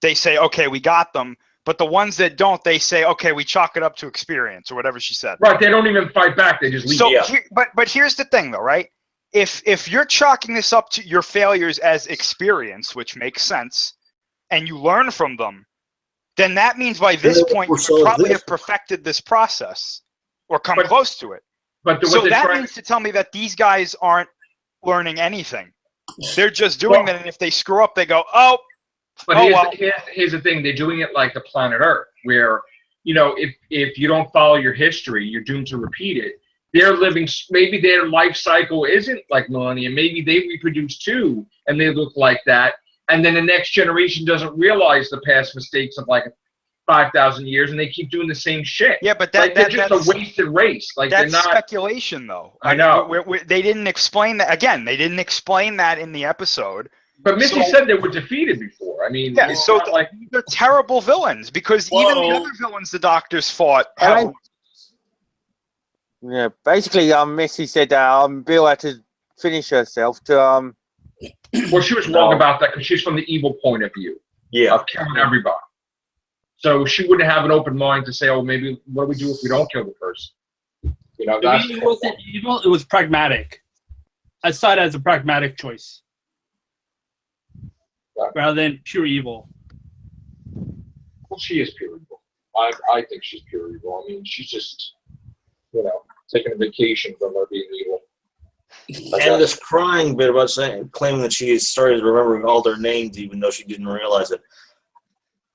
they say, "Okay, we got them." But the ones that don't, they say, "Okay, we chalk it up to experience," or whatever she said. Right, they don't even fight back. They just leave. So, Yeah. but here's the thing, though, right? If you're chalking this up to your failures as experience, which makes sense, and you learn from them, then that means by this point you would probably have perfected this process or come But- close to it. But what So they're that trying, means to tell me that these guys aren't learning anything. They're just doing that, and if they screw up, they go, "Oh, but oh, well." here's the thing: they're doing it like the planet Earth, where if you don't follow your history, you're doomed to repeat it. They're living. Maybe their life cycle isn't like millennium. Maybe they reproduce too, and they look like that. And then the next generation doesn't realize the past mistakes of like 5,000 years, and they keep doing the same shit. Yeah, but they're just a wasted race. Like that's they're not speculation, though. I know. They didn't explain that. Again, they didn't explain that in the episode. But Missy said they were defeated before. I mean, yeah, so like they're terrible villains because even the other villains the Doctors fought. Yeah, basically, Missy said Bill had to finish herself to Well, she was wrong about that because she's from the evil point of view. Yeah. Of killing everybody. So she wouldn't have an open mind to say, "Oh, maybe what do we do if we don't kill the person?" You know, that's it wasn't evil. It was pragmatic. I saw it as a pragmatic choice rather than pure evil. Well, she is pure evil. I think she's pure evil. I mean, she's just, you know, taking a vacation from her being evil. And this crying bit about claiming that she started remembering all their names even though she didn't realize it.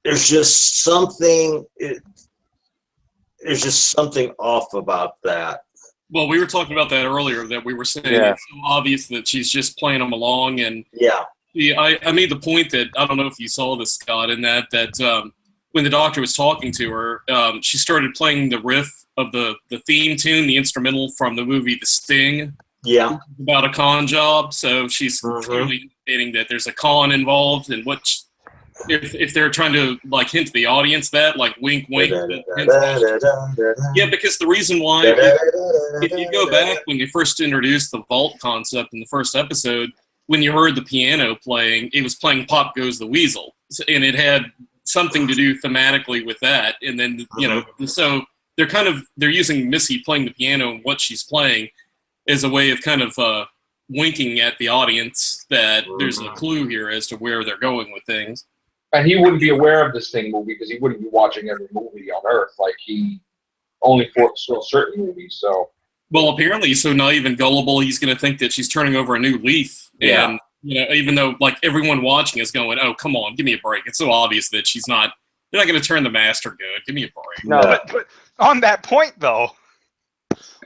There's just something. There's just something off about that. Well, we were talking about that earlier. That we were saying it's so obvious that she's just playing them along, and I made the point that I don't know if you saw this, Scott, in that when the Doctor was talking to her, she started playing the riff of the theme tune, the instrumental from the movie The Sting. Yeah. About a con job, so she's clearly indicating that there's a con involved, and if they're trying to like hint to the audience that like wink wink. Yeah, because the reason why, if you go back when they first introduced the vault concept in the first episode, when you heard the piano playing, it was playing Pop Goes the Weasel, and it had something to do thematically with that, and then you know, so they're using Missy playing the piano and what she's playing as a way of kind of winking at the audience that there's a clue here as to where they're going with things. And he wouldn't be aware of this Thing movie because he wouldn't be watching every movie on Earth. Like he only saw certain movies. So well, apparently he's so naive and gullible, he's going to think that she's turning over a new leaf. Yeah. And you know, even though like everyone watching is going, "Oh, come on, give me a break." It's so obvious that she's not. They're not going to turn the master good. Give me a break. No. But on that point, though,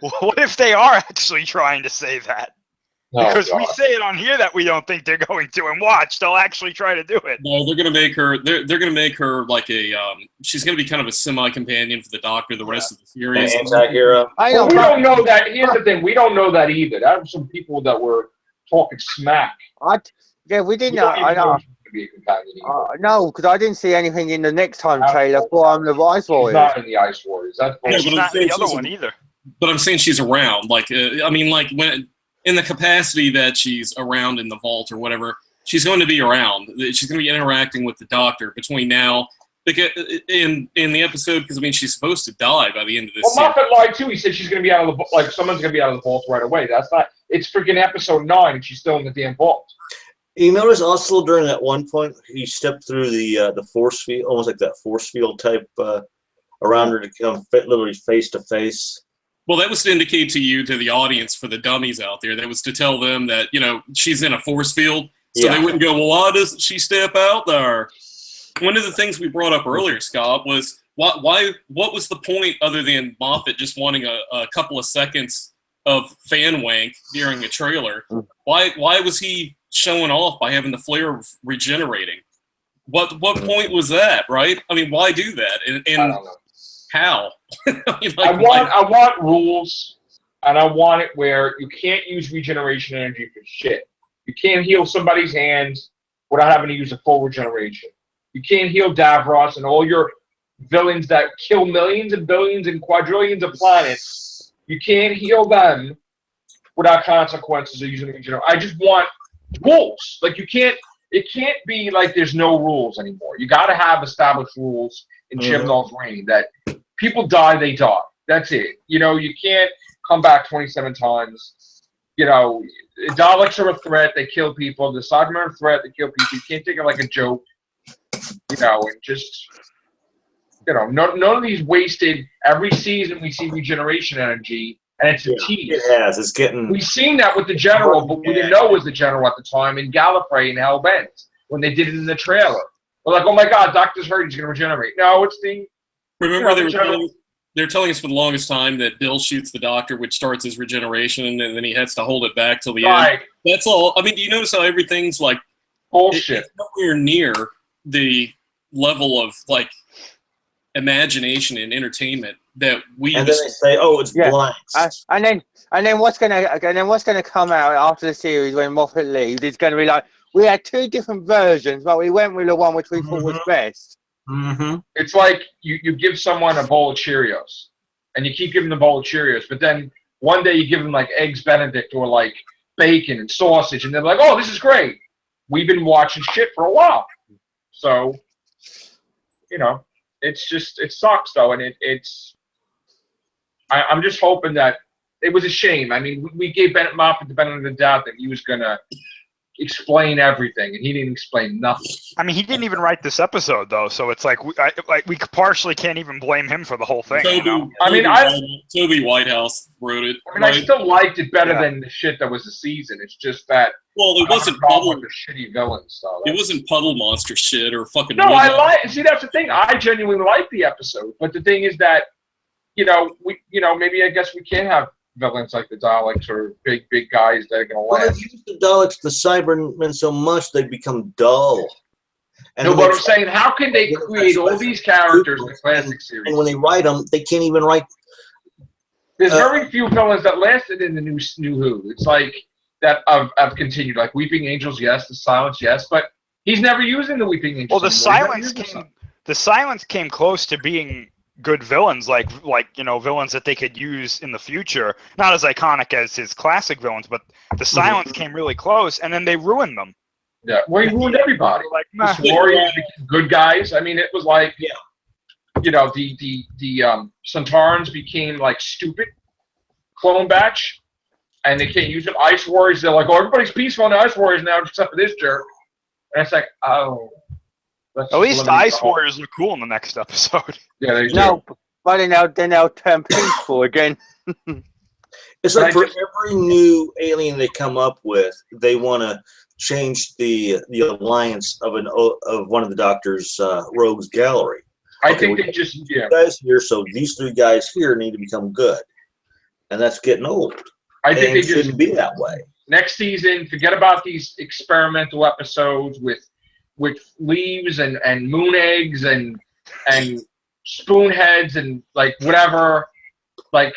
what if they are actually trying to say that? Because we say it on here that we don't think they're going to, and watch, they'll actually try to do it. No, they're going to make her. They're going to make her like a. She's going to be kind of a semi-companion for the Doctor the rest of the series. Anti-hero. Well, we don't know that. Here's the thing: we don't know that either. There were some people that were talking smack. We didn't know. I know. Be a companion no, because I didn't see anything in the next time trailer for the Ice Warriors. She's not in the Ice Warriors. That's She's not in the other one either. But I'm saying she's around. Like, I mean, like when. In the capacity that she's around in the vault or whatever, she's going to be around. She's going to be interacting with the Doctor between now, because in the episode, because I mean she's supposed to die by the end of this. Well, Moffat lied too. He said she's going to be out of the like someone's going to be out of the vault right away. That's not. It's freaking episode 9, and she's still in the damn vault. You notice also during that one point he stepped through the force field, almost like that force field type around her to come literally face to face. Well, that was to indicate to you, to the audience, for the dummies out there, that was to tell them that, you know, she's in a force field, so they wouldn't go, well, why doesn't she step out there? One of the things we brought up earlier, Scott, was what was the point other than Moffat just wanting a couple of seconds of fan wank during a trailer? Why was he showing off by having the flare regenerating? What point was that, right? I mean, why do that? And I don't know. How? I want rules, and I want it where you can't use regeneration energy for shit. You can't heal somebody's hands without having to use a full regeneration. You can't heal Davros and all your villains that kill millions and billions and quadrillions of planets. You can't heal them without consequences of using regeneration. I just want rules. Like it can't be like there's no rules anymore. You got to have established rules in Chibnall's reign that people die, they die. That's it. You know, you can't come back 27 times. You know, Daleks are a threat. They kill people. The Cybermen are a threat. They kill people. You can't take it like a joke. You know, and just, you know, none of these wasted. Every season we see regeneration energy, and it's a tease. It has. It's getting. We've seen that with the General, but we didn't know it was the General at the time in Gallifrey and Hellbent when they did it in the trailer. We're like, oh my God, Doctor's hurt. He's going to regenerate. No, it's the. Remember, they're telling us for the longest time that Bill shoots the Doctor, which starts his regeneration, and then he has to hold it back till the end. That's all. I mean, do you notice how everything's like bullshit? It's nowhere near the level of like imagination and entertainment that we. And then they say, "Oh, it's blanks." And then what's gonna come out after the series when Moffat leaves? It's gonna be like we had two different versions, but we went with the one which we thought was best. Mm-hmm. It's like you give someone a bowl of Cheerios, and you keep giving them a bowl of Cheerios, but then one day you give them like eggs Benedict or like bacon and sausage, and they're like, "Oh, this is great." We've been watching shit for a while, so you know, it's just it sucks though, and I'm just hoping that it was a shame. I mean, we gave Bennett Moffat the benefit of the doubt that he was gonna explain everything, and he didn't explain nothing. I mean, he didn't even write this episode though, so it's like we partially can't even blame him for the whole thing. Toby Whitehouse wrote it. I mean, right? I still liked it better than the shit that was the season. It's just that. Well, it wasn't puddle. The shitty villains. So it wasn't puddle monster shit or fucking. No, I like. See, that's the thing. I genuinely like the episode, but the thing is that, maybe I guess we can't have villains like the Daleks or big guys that are going to last. Well, they use the Daleks, the Cybermen so much they become dull. And no, but I'm saying, how can they create all these characters in the classic series? And when they write them, they can't even write. There's very few villains that lasted in the new Who. It's like that I've continued. Like Weeping Angels, yes. The Silence, yes. But he's never using the Weeping Angels. Well, the Silence came close to being good villains, like villains that they could use in the future. Not as iconic as his classic villains, but the Silence came really close, and then they ruined them. Yeah, well, he ruined everybody. Like the Warriors became good guys. I mean, it was like, the Centaurans became like stupid clone batch, and they can't use them. Ice Warriors, they're like, oh, everybody's peaceful on the Ice Warriors now, except for this jerk. And it's like, oh. At least the Ice Warriors look cool in the next episode. Yeah, they do. No, but then they'll turn peaceful again. It's like for every new alien they come up with, they want to change the alliance of one of the Doctor's rogues gallery. I think they just guys here, so these three guys here need to become good, and that's getting old. I think it shouldn't be that way. Next season, forget about these experimental episodes with leaves and moon eggs and spoonheads and like whatever, like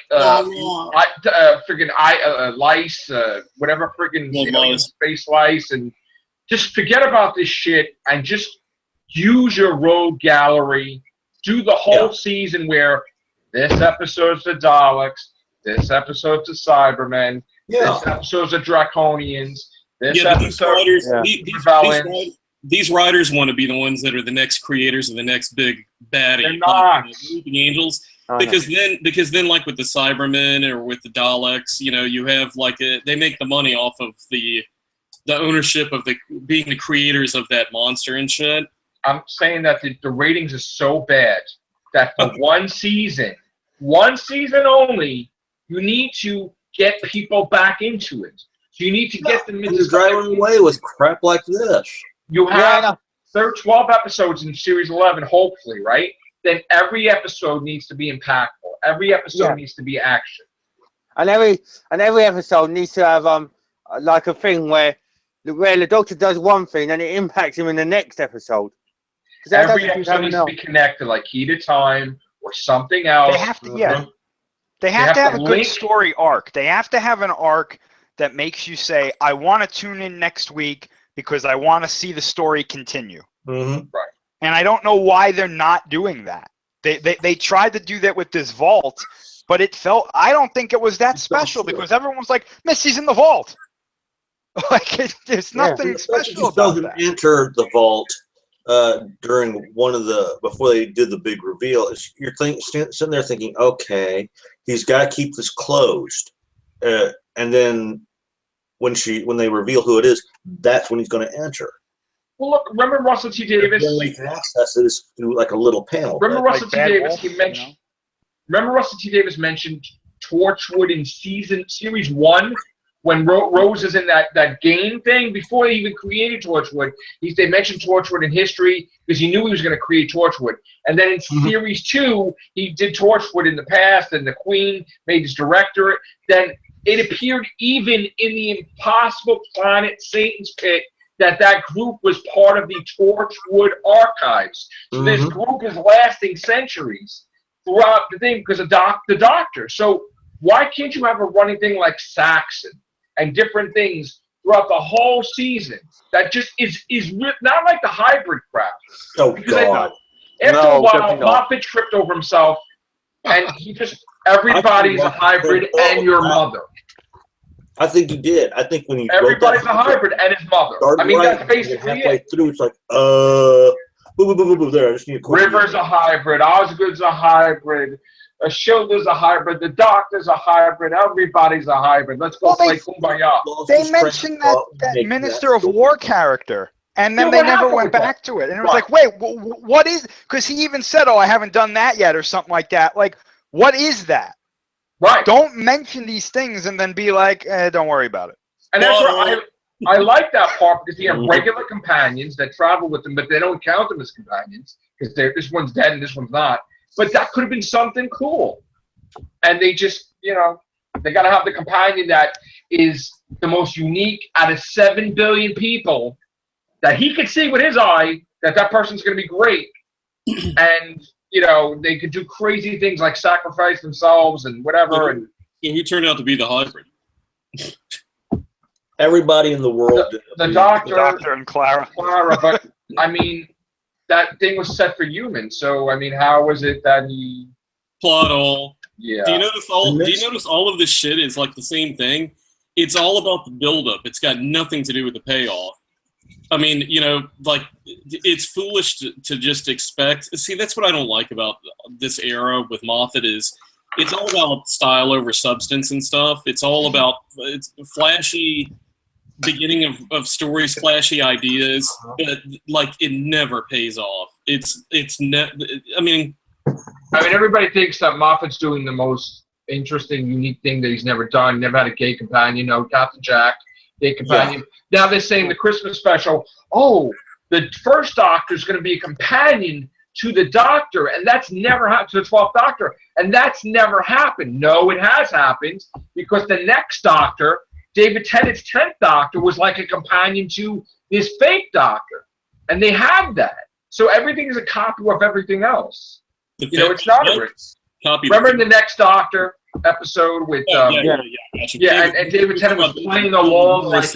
lice, whatever friggin' space lice, and just forget about this shit and just use your rogue gallery. Do the whole season where this episode's the Daleks, this episode's the Cybermen, this episode's the Draconians, this episode these writers want to be the ones that are the next creators of the next big baddie. They're not. The Angels. Because then like with the Cybermen or with the Daleks, you have they make the money off of the ownership of being the creators of that monster and shit. I'm saying that the ratings are so bad that for one season only, you need to get people back into it. So you need to get them into driving away with crap like this. You have 12 episodes in Series 11, hopefully, right? Then every episode needs to be impactful. Every episode needs to be action. And every episode needs to have like a thing where the Doctor does one thing and it impacts him in the next episode. Every episode needs to be connected, like Key to Time or something else. They have to, They have to have a good story arc. They have to have an arc that makes you say, I want to tune in next week because I want to see the story continue. Mm-hmm. Right. And I don't know why they're not doing that. They tried to do that with this vault, but I don't think it was that special because everyone was like, Missy's in the vault. Like, there's nothing special about that. Enter the vault during before they did the big reveal. You're sitting there thinking, okay, he's got to keep this closed. And then when they reveal who it is, that's when he's going to enter. Well, look, remember Russell T. Davies? The only can access this through like a little panel. Remember Russell T. Davies? Remember Russell T. Davies mentioned Torchwood in Series 1 when Rose is in that game thing before they even created Torchwood. They mentioned Torchwood in history because he knew he was going to create Torchwood. And then in Series 2, he did Torchwood in the past, and the Queen made his director. Then it appeared even in the Impossible Planet, Satan's Pit, that group was part of the Torchwood archives. So this group is lasting centuries throughout the thing because of the Doctor. So why can't you have a running thing like Saxon and different things throughout the whole season that just is not like the hybrid crap? Oh, Because God. after No, a while, definitely not. Moffat tripped over himself, and he just everybody's a hybrid and your mother. I think he did. I think when he Everybody's a hybrid and his mother. I mean, that's basically halfway it. through, it's like, boo, boo, boo, boo, boo, there. I just need a quick River's a hybrid. Osgood's a hybrid. Schilder's a hybrid. The Doctor's a hybrid. Everybody's a hybrid. Let's go play Kumbaya. They mentioned that Minister of War character, and then they never went back to it. And it was like, wait, what is? Because he even said, "Oh, I haven't done that yet," or something like that. Like, what is that? Right. Don't mention these things and then be like, don't worry about it. And that's where I like that part because he have regular companions that travel with them, but they don't count them as companions because this one's dead and this one's not. But that could have been something cool. And they just, they got to have the companion that is the most unique out of 7 billion people that he could see with his eye that person's going to be great. And they could do crazy things like sacrifice themselves and whatever. And so who turned out to be the hybrid? Everybody in the world. The Doctor and Clara. But I mean, that thing was set for humans. So I mean, how was it that he plot hole? Yeah. Do you notice all of this shit is like the same thing? It's all about the buildup. It's got nothing to do with the payoff. I mean, like, it's foolish to just expect. See, that's what I don't like about this era with Moffat is it's all about style over substance and stuff. It's all about flashy beginning of stories, flashy ideas, but, like, it never pays off. I mean, everybody thinks that Moffat's doing the most interesting, unique thing that he's never done. Never had a gay companion. Captain Jack, gay companion. Yeah. Now they're saying the Christmas special, the first Doctor's going to be a companion to the Doctor, and that's never happened, to the 12th Doctor, and that's never happened. No, it has happened, because the next Doctor, David Tennant's 10th Doctor, was like a companion to this fake Doctor, and they have that. So everything is a copy of everything else. It's not a copy. Remember in the next Doctor episode with and David Tennant was playing along like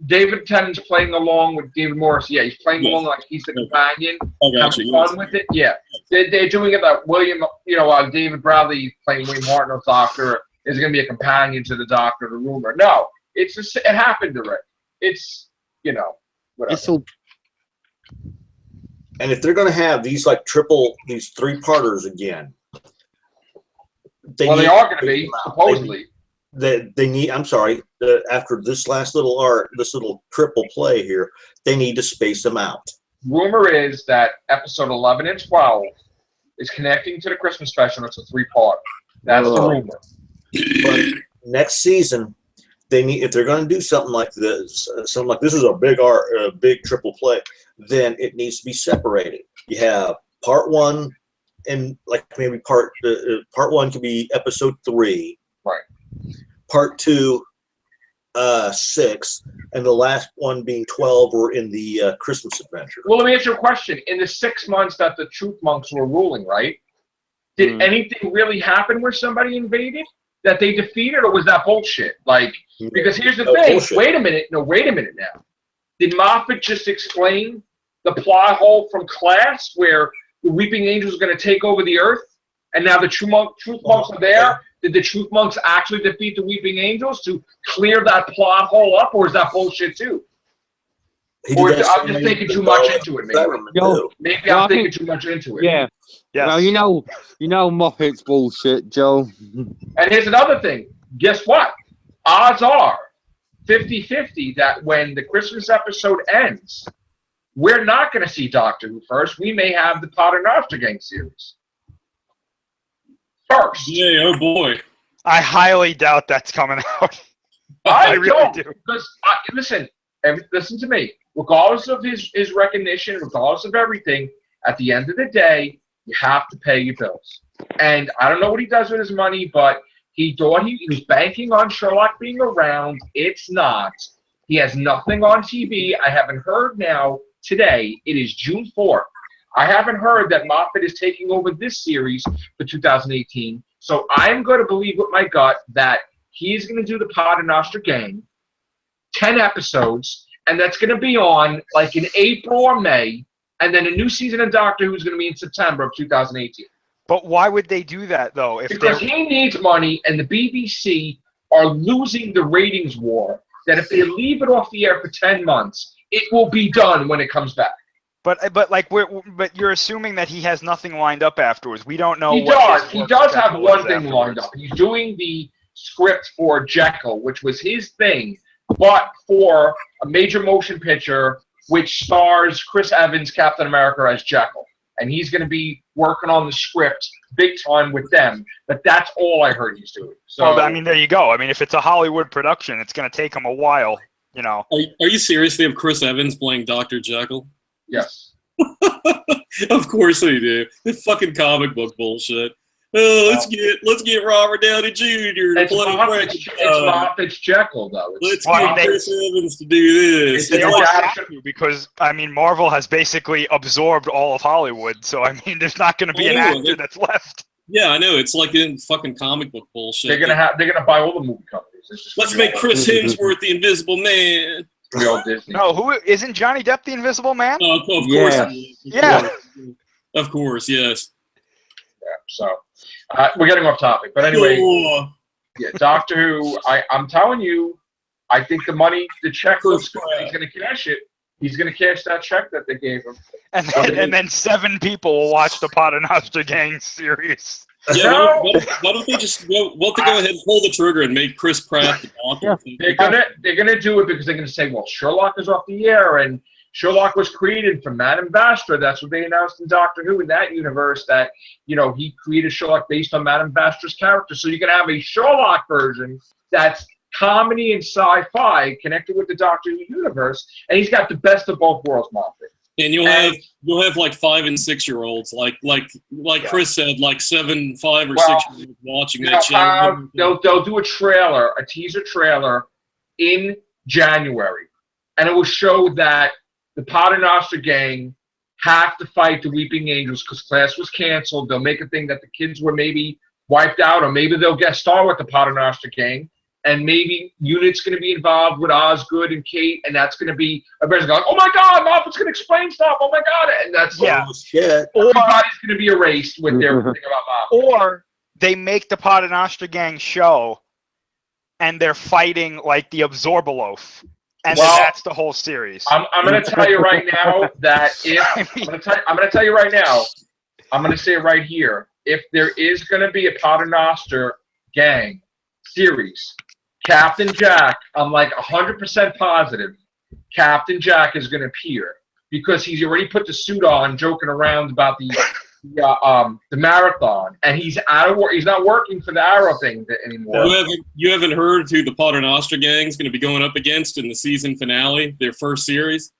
David Tennant's playing along with David Morris. Yeah, he's playing along like he's the companion, having fun with it. Yeah, they're doing it that William, David Bradley playing William Hartnell's Doctor is going to be a companion to the Doctor. The rumor, no, it happened already. It's whatever. It's all. And if they're going to have these these 3-parters again, they are going to be supposedly. They need. I'm sorry. After this last this little triple play here, they need to space them out. Rumor is that episode 11 and 12 is connecting to the Christmas special. It's a 3-part. That's the rumor. But next season, they need, if they're going to do something like this is a big triple play, then it needs to be separated. You have part 1, and like maybe part 1 could be episode 3. Right. Part 2, 6, and the last one being 12 or in the Christmas adventure. Well, let me ask you a question. In the 6 months that the Truth Monks were ruling, right? Did anything really happen where somebody invaded that they defeated, or was that bullshit? Like, because here's the thing. Bullshit. Wait a minute now. Did Moffat just explain the plot hole from Class where the Weeping Angels are going to take over the Earth, and now the Truth Monks are there? Did the Truth Monks actually defeat the Weeping Angels to clear that plot hole up, or is that bullshit too? Or I'm just thinking too much into it, maybe. Maybe I'm thinking too much into it. Yeah. Well, you know Moffat's bullshit, Joe. And here's another thing. Guess what? Odds are 50-50 that when the Christmas episode ends, we're not going to see Doctor Who first. We may have the Paternoster Gang series first. Yeah, oh boy. I highly doubt that's coming out. I really do. Because, listen to me. Regardless of his recognition, regardless of everything, at the end of the day, you have to pay your bills. And I don't know what he does with his money, but he thought he was banking on Sherlock being around. It's not. He has nothing on TV. I haven't heard now today. It is June 4th. I haven't heard that Moffat is taking over this series for 2018. So I'm going to believe with my gut that he's going to do the Paternoster Gang, 10 episodes, and that's going to be on like in April or May, and then a new season of Doctor Who is going to be in September of 2018. But why would they do that though? Because he needs money, and the BBC are losing the ratings war. That if they leave it off the air for 10 months, it will be done when it comes back. But you're assuming that he has nothing lined up afterwards. We don't know. He does have one thing lined up. He's doing the script for Jekyll, which was his thing, but for a major motion picture which stars Chris Evans, Captain America, as Jekyll. And he's going to be working on the script big time with them. But that's all I heard he's doing. So, well, I mean, there you go. I mean, if it's a Hollywood production, it's going to take him a while, you know. Are you serious? They have Chris Evans playing Dr. Jekyll? Yes. Of course they do. It's fucking comic book bullshit. Oh, let's get Robert Downey Jr. to play It's Jekyll, though. Let's get Chris Evans to do this. They almost have to, because I mean, Marvel has basically absorbed all of Hollywood. So I mean, there's not going to be an actor that's left. Yeah, I know. It's like in fucking comic book bullshit. They're gonna buy all the movie companies. Let's make Chris Hemsworth the Invisible Man. Real Disney. No, who isn't Johnny Depp the Invisible Man? Of course. Yeah. Of course, yes. Yeah. So we're getting off topic, but anyway, yeah, Doctor Who. I'm telling you, I think the check looks good. He's gonna cash it. He's gonna cash that check that they gave him. And then 7 people will watch the Paternoster Gang series. Yeah, why don't they just go ahead and pull the trigger and make Chris Pratt the Doctor? They're gonna do it because they're gonna say, well, Sherlock is off the air, and Sherlock was created from Madame Vastra. That's what they announced in Doctor Who in that universe. That he created Sherlock based on Madame Vastra's character. So you're gonna have a Sherlock version that's comedy and sci-fi connected with the Doctor Who universe, and he's got the best of both worlds, Moffat. And you'll have like 5 and 6 year olds, like Chris said, like 7, 5 or 6 year olds watching that show. They'll do a teaser trailer in January, and it will show that the Paternoster Gang have to fight the Weeping Angels because class was canceled. They'll make a thing that the kids were maybe wiped out, or maybe they'll guest star with the Paternoster Gang. And maybe Unit's going to be involved with Osgood and Kate, and that's going to be everybody's going, oh my God, Moffat's going to explain stuff. Oh my God, and that's shit. Everybody's going to be erased with their thing about Moffat. Or they make the Paternoster Gang show, and they're fighting like the Absorbaloaf, and then that's the whole series. I'm going to tell you right now that I'm going to tell you right now, I'm going to say it right here. If there is going to be a Paternoster Gang series, Captain Jack, I'm like 100% positive Captain Jack is going to appear because he's already put the suit on, joking around about the marathon, and he's out of work. He's not working for the Arrow thing anymore. You haven't heard who the Paternoster Gang is going to be going up against in the season finale, their first series?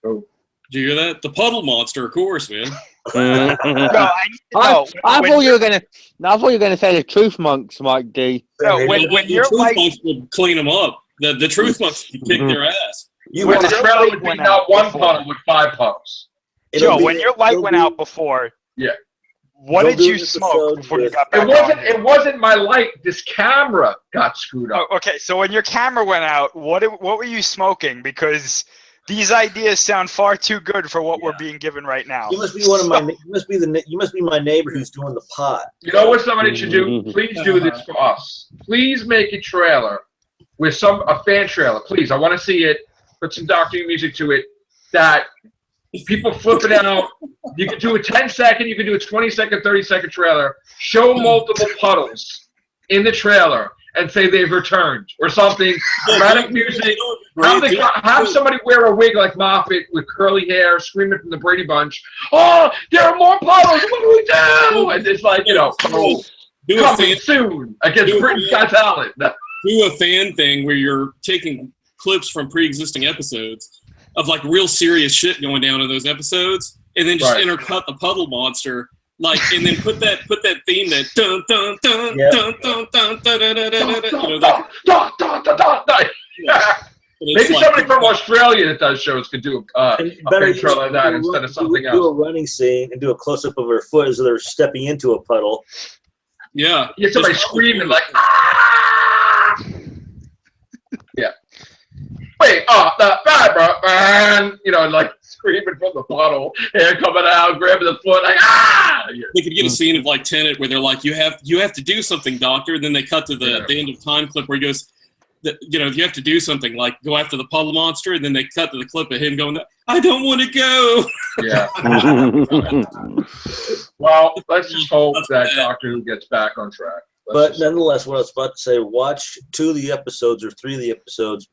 Oh. Did you hear that? The Puddle Monster, of course, man. I thought you were gonna say the Truth Monks, Mike D. No, when you're Truth Monks would clean them up. The Truth Monks could kick their ass. When the trailer would be not one puddle with 5 puddles. Joe, when your light went out before, what did you smoke before you got back? It wasn't my light. This camera got screwed up. Oh, okay, so when your camera went out, what were you smoking? Because these ideas sound far too good for what we're being given right now. You must be one of my. You must be my neighbor who's doing the pot. You know what somebody should do? Please do this for us. Please make a trailer with a fan trailer. Please, I want to see it. Put some Doctor Who music to it. That people flip it out. You can do a 10-second. You can do a 20-second, 30-second trailer. Show multiple puddles in the trailer and say they've returned or something. Dramatic music. Have somebody wear a wig like Moffat with curly hair, screaming from the Brady Bunch. Oh, there are more puddles. What do we do? And it's like, coming soon against Britain's Got Talent. Do a fan thing where you're taking clips from pre-existing episodes of like real serious shit going down in those episodes, and then just intercut the Puddle Monster. And then put that theme that dun dun dun dun dun dun dun dun dun dun dun. Maybe somebody from Australia that does shows could do a picture like that instead of something else. Do a running scene and do a close-up of her foot as they're stepping into a puddle. Yeah. You get somebody screaming like, ah! Yeah. Wait, the fiber, man! You know, like screaming from the puddle, hair coming out, grabbing the foot, like, ah! They could get a scene of like Tenet where they're like, you have to do something, doctor. And then they cut to the end of time clip where he goes, you know, you have to do something, like go after the puddle monster. And then they cut to the clip of him going, I don't want to go. Yeah. Well, let's just hope that Doctor Who gets back on track. But nonetheless, what I was about to say, watch 2 of the episodes or 3 of the episodes,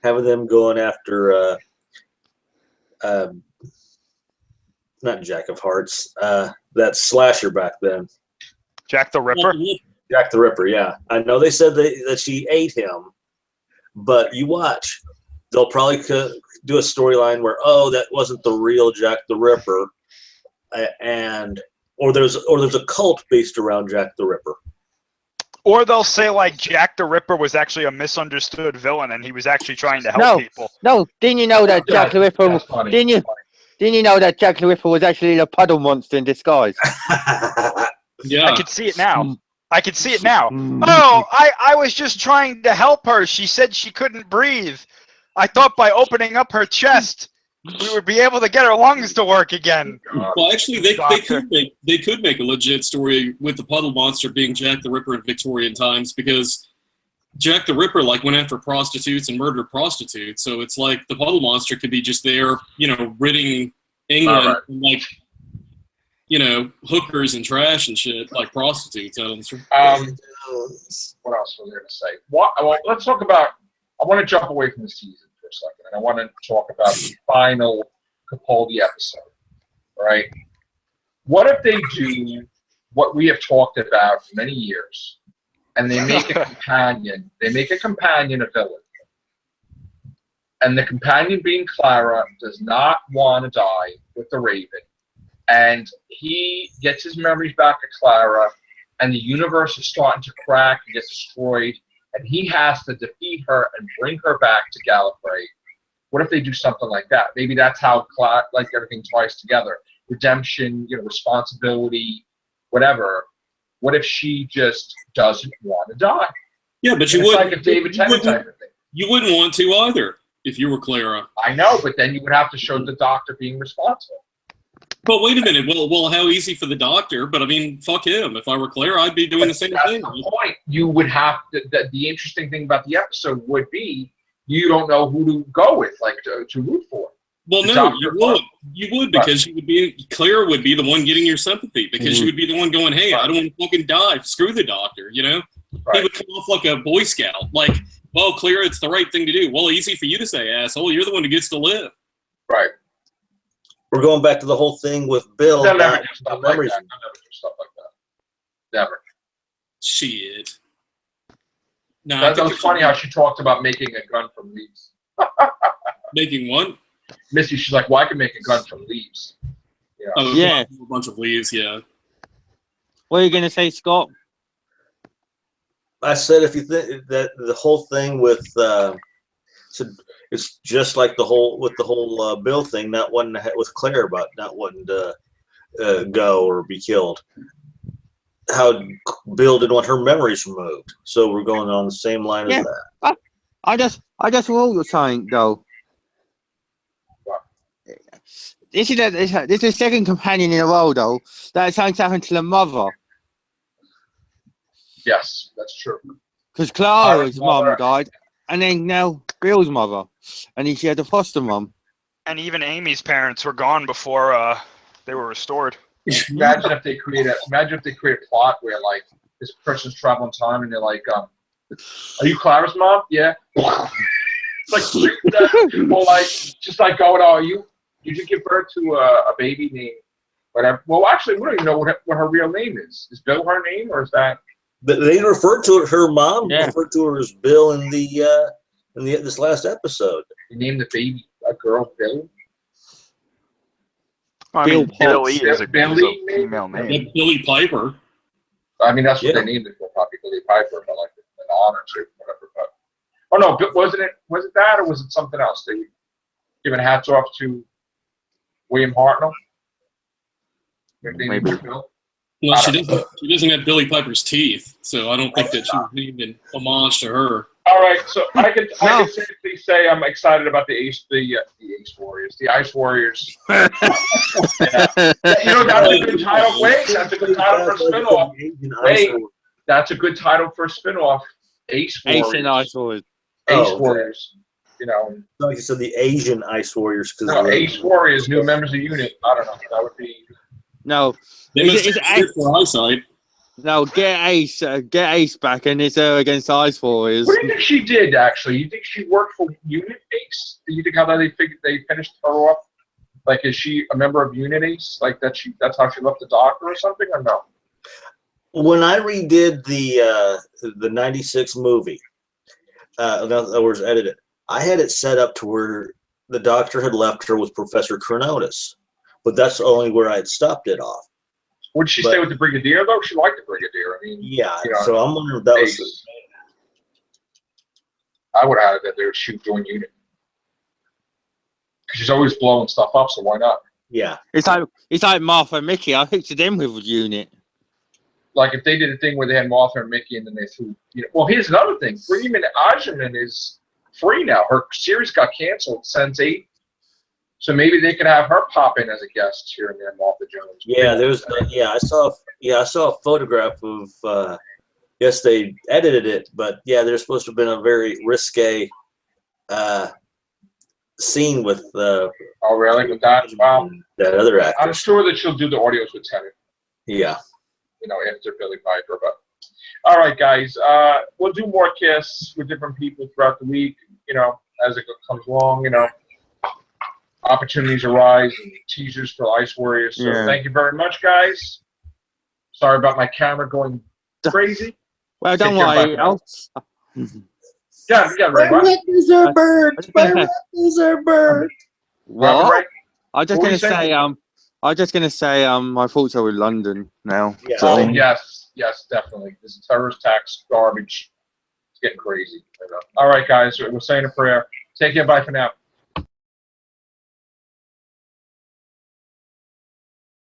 having them going after, not Jack of Hearts, that slasher back then. Jack the Ripper? Jack the Ripper, yeah. I know they said that she ate him, but you watch. They'll probably do a storyline where, oh, that wasn't the real Jack the Ripper, or there's a cult based around Jack the Ripper. Or they'll say like Jack the Ripper was actually a misunderstood villain and he was actually trying to help people. No, didn't you know that Jack the Ripper? Didn't you know that Jack the Ripper was actually a puddle monster in disguise? Yeah. I could see it now. Oh, I was just trying to help her. She said she couldn't breathe. I thought by opening up her chest, we would be able to get her lungs to work again. Well, actually, they could make a legit story with the puddle monster being Jack the Ripper in Victorian times, because Jack the Ripper like went after prostitutes and murdered prostitutes. So it's like the puddle monster could be just there, you know, ridding England from like, you know, hookers and trash and shit, like prostitutes out on the street. What else was there to say? Well, let's talk about. I want to jump away from the season for a second, and I want to talk about the final Capaldi episode. Right? What if they do what we have talked about for many years, and they make a companion? They make a companion a villain, and the companion, being Clara, does not want to die with the Raven, and he gets his memories back to Clara, and the universe is starting to crack and gets destroyed, and he has to defeat her and bring her back to Gallifrey. What if they do something like that? Maybe that's how like everything ties together. Redemption, you know, responsibility, whatever. What if she just doesn't want to die? Yeah, but you wouldn't. Like a David Tennant type of thing. You wouldn't want to either if you were Clara. I know, but then you would have to show the Doctor being responsible. But wait a minute. Well, how easy for the Doctor? But I mean, fuck him. If I were Clara, I'd be doing the same thing. That's the point. You would have to. The interesting thing about the episode would be you don't know who to go with, like to root for. Well, no, you would. You would, because you would be Clara would be the one getting your sympathy, because she would be the one going, "Hey, I don't want to fucking die. Screw the Doctor." You know, he would come off like a Boy Scout, like, "Well, Clara, it's the right thing to do." Well, easy for you to say, asshole. You're the one who gets to live. Right. We're going back to the whole thing with Bill. They'll never do stuff like that. They'll never do stuff like that. Never. Shit. No, That was funny how she talked about making a gun from leaves. Making one? Missy, she's like, well, I can make a gun from leaves. Yeah. Oh, yeah. A bunch of leaves, yeah. What are you going to say, Scott? I said if you think that the whole thing with it's just like the whole Bill thing, not wanting to with Claire about not wanting to go or be killed. How Bill didn't want her memories removed, so we're going on the same line as that. I just what you're saying though. This is the second companion in a row though that something's happened to the mother. Yes, that's true. Because Clara's mum died, and then now Bill's mother, and then she had a foster mum. And even Amy's parents were gone before they were restored. Imagine if they create a plot where like this person's traveling time and they're like, "Are you Clara's mom?" Yeah. Like shoot that, or like just like going, "Oh, did you give birth to a baby named whatever?" Well, actually, we don't even know what her real name is. Is Bill her name, or is that? They referred to her mom. Yeah. Referred to her as Bill in this last episode. They named the baby a girl Bill. I mean, Billy is a Billy, female name. Yeah, Billy Piper. I mean, that's what they named it for, probably Billy Piper, but like an honor to whatever. Oh no, but was it that or was it something else? They giving hats off to William Hartnell. Maybe. Well, she doesn't have Billy Piper's teeth, so I don't think that she was even homage to her. All right, so I can safely say I'm excited about the Ice Warriors. You know, that's a good title. Wait, that's a good title for a spinoff. Wait, that's a good title for a spinoff. Ace Warriors. Ace and Ice Warriors. Ace Warriors. You know. Like you said, the Asian Ice Warriors. No, Ace Warriors, new members of the unit. I don't know. That would be. No. It's for eyesight. No, get Ace back, and it's her against Ice Warriors. What do you think she did? Actually, you think she worked for Unit Ace? Do you think how they finished her off? Like, is she a member of Unit Ace? Like that's how she left the doctor or something, or no? When I redid the '96 movie, in other words, edited, I had it set up to where the doctor had left her with Professor Chronotis, but that's only where I had stopped it off. Would she stay with the Brigadier though? She liked the Brigadier. I mean, yeah. You know, so I'm wondering if that was. I would have had it that they would shoot join Unit because she's always blowing stuff up. So why not? Yeah. It's like Martha and Mickey. I pictured them with Unit. Like if they did a thing where they had Martha and Mickey and then they threw. Well, here's another thing. Freeman Ajamin is free now. Her series got canceled since 8. So maybe they could have her pop in as a guest here and there, Martha Jones. Yeah, I saw a photograph of. Yes, they edited it, but yeah, there's supposed to have been a very risque scene with. Oh, really? With that? Wow. That other actor. I'm sure that she'll do the audios with Tennant. Yeah. After Billy Piper. But all right, guys, we'll do more casts with different people throughout the week. As it comes along. Opportunities arise and teasers for Ice Warriors. So Thank you very much, guys. Sorry about my camera going crazy. Well, don't worry. Yeah, right. My retinas are burnt. My retinas are burnt. What? Right. I was just gonna say my thoughts are with London now. Yeah. So. Oh, yes, definitely. This terrorist tax garbage. It's getting crazy. All right, guys, we're saying a prayer. Take care. Bye for now.